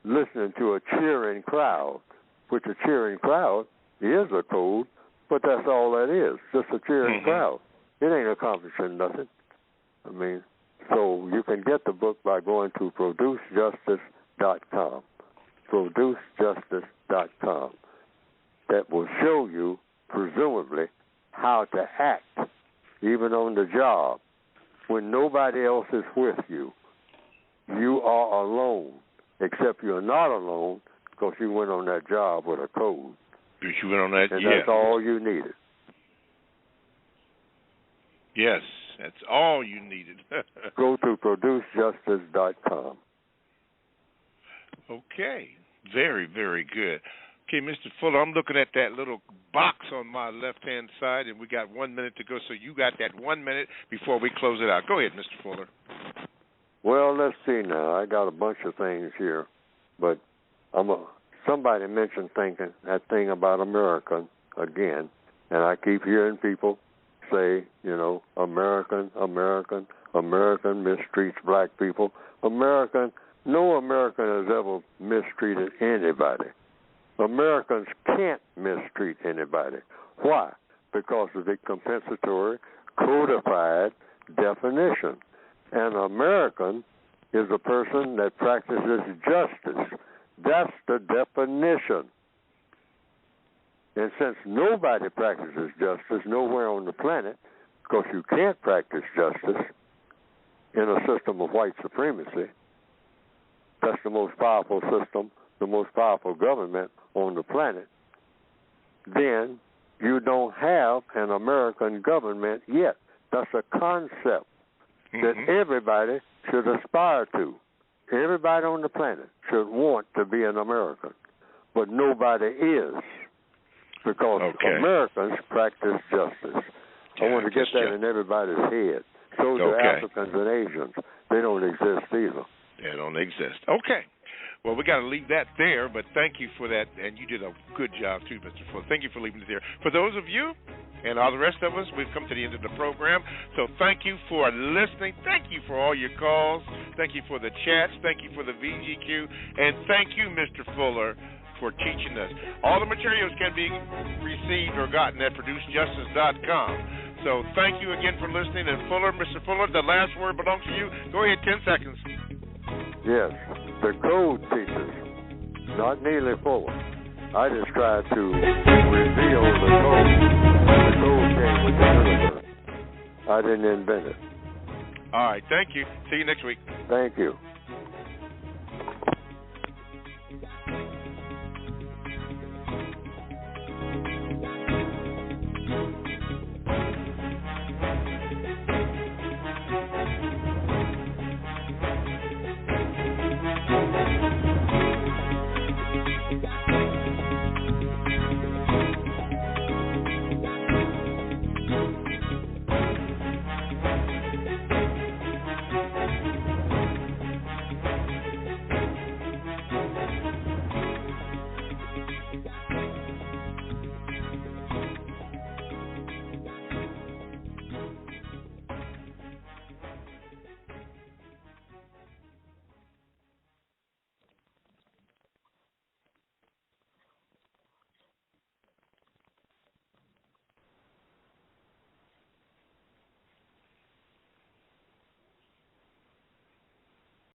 listening to a cheering crowd, which a cheering crowd is a code, but that's all that is, just a cheering crowd. It ain't accomplishing nothing. I mean, so you can get the book by going to producejustice.com. Producejustice.com. That will show you, presumably, how to act, even on the job. When nobody else is with you, you are alone, except you're not alone because you went on that job with a code. You went on that, and that's all you needed. Yes, that's all you needed. Go to producejustice.com. Okay, very, very good. Okay, Mr. Fuller, I'm looking at that little box on my left-hand side, and we got 1 minute to go, so you got that 1 minute before we close it out. Go ahead, Mr. Fuller. Well, let's see now. I got a bunch of things here, but somebody mentioned that thing about American again, and I keep hearing people say, American mistreats black people. No American has ever mistreated anybody. Americans can't mistreat anybody. Why? Because of the compensatory, codified definition. An American is a person that practices justice. That's the definition. And since nobody practices justice nowhere on the planet, because you can't practice justice in a system of white supremacy, that's the most powerful system, the most powerful government on the planet, then you don't have an American government yet. That's a concept that everybody should aspire to. Everybody on the planet should want to be an American, but nobody is, because Americans practice justice. I want to get that in everybody's head. So do Africans and Asians. They don't exist either. They don't exist. Okay. Well, we got to leave that there, but thank you for that, and you did a good job too, Mr. Fuller. Thank you for leaving it there. For those of you and all the rest of us, we've come to the end of the program, so thank you for listening. Thank you for all your calls. Thank you for the chats. Thank you for the VGQ, and thank you, Mr. Fuller, for teaching us. All the materials can be received or gotten at producejustice.com. So thank you again for listening. And Fuller, Mr. Fuller, the last word belongs to you. Go ahead, 10 seconds. Yes, the code teaches, not Neely Fuller. I just tried to reveal the code. The code came with the universe. I didn't invent it. All right, thank you. See you next week. Thank you.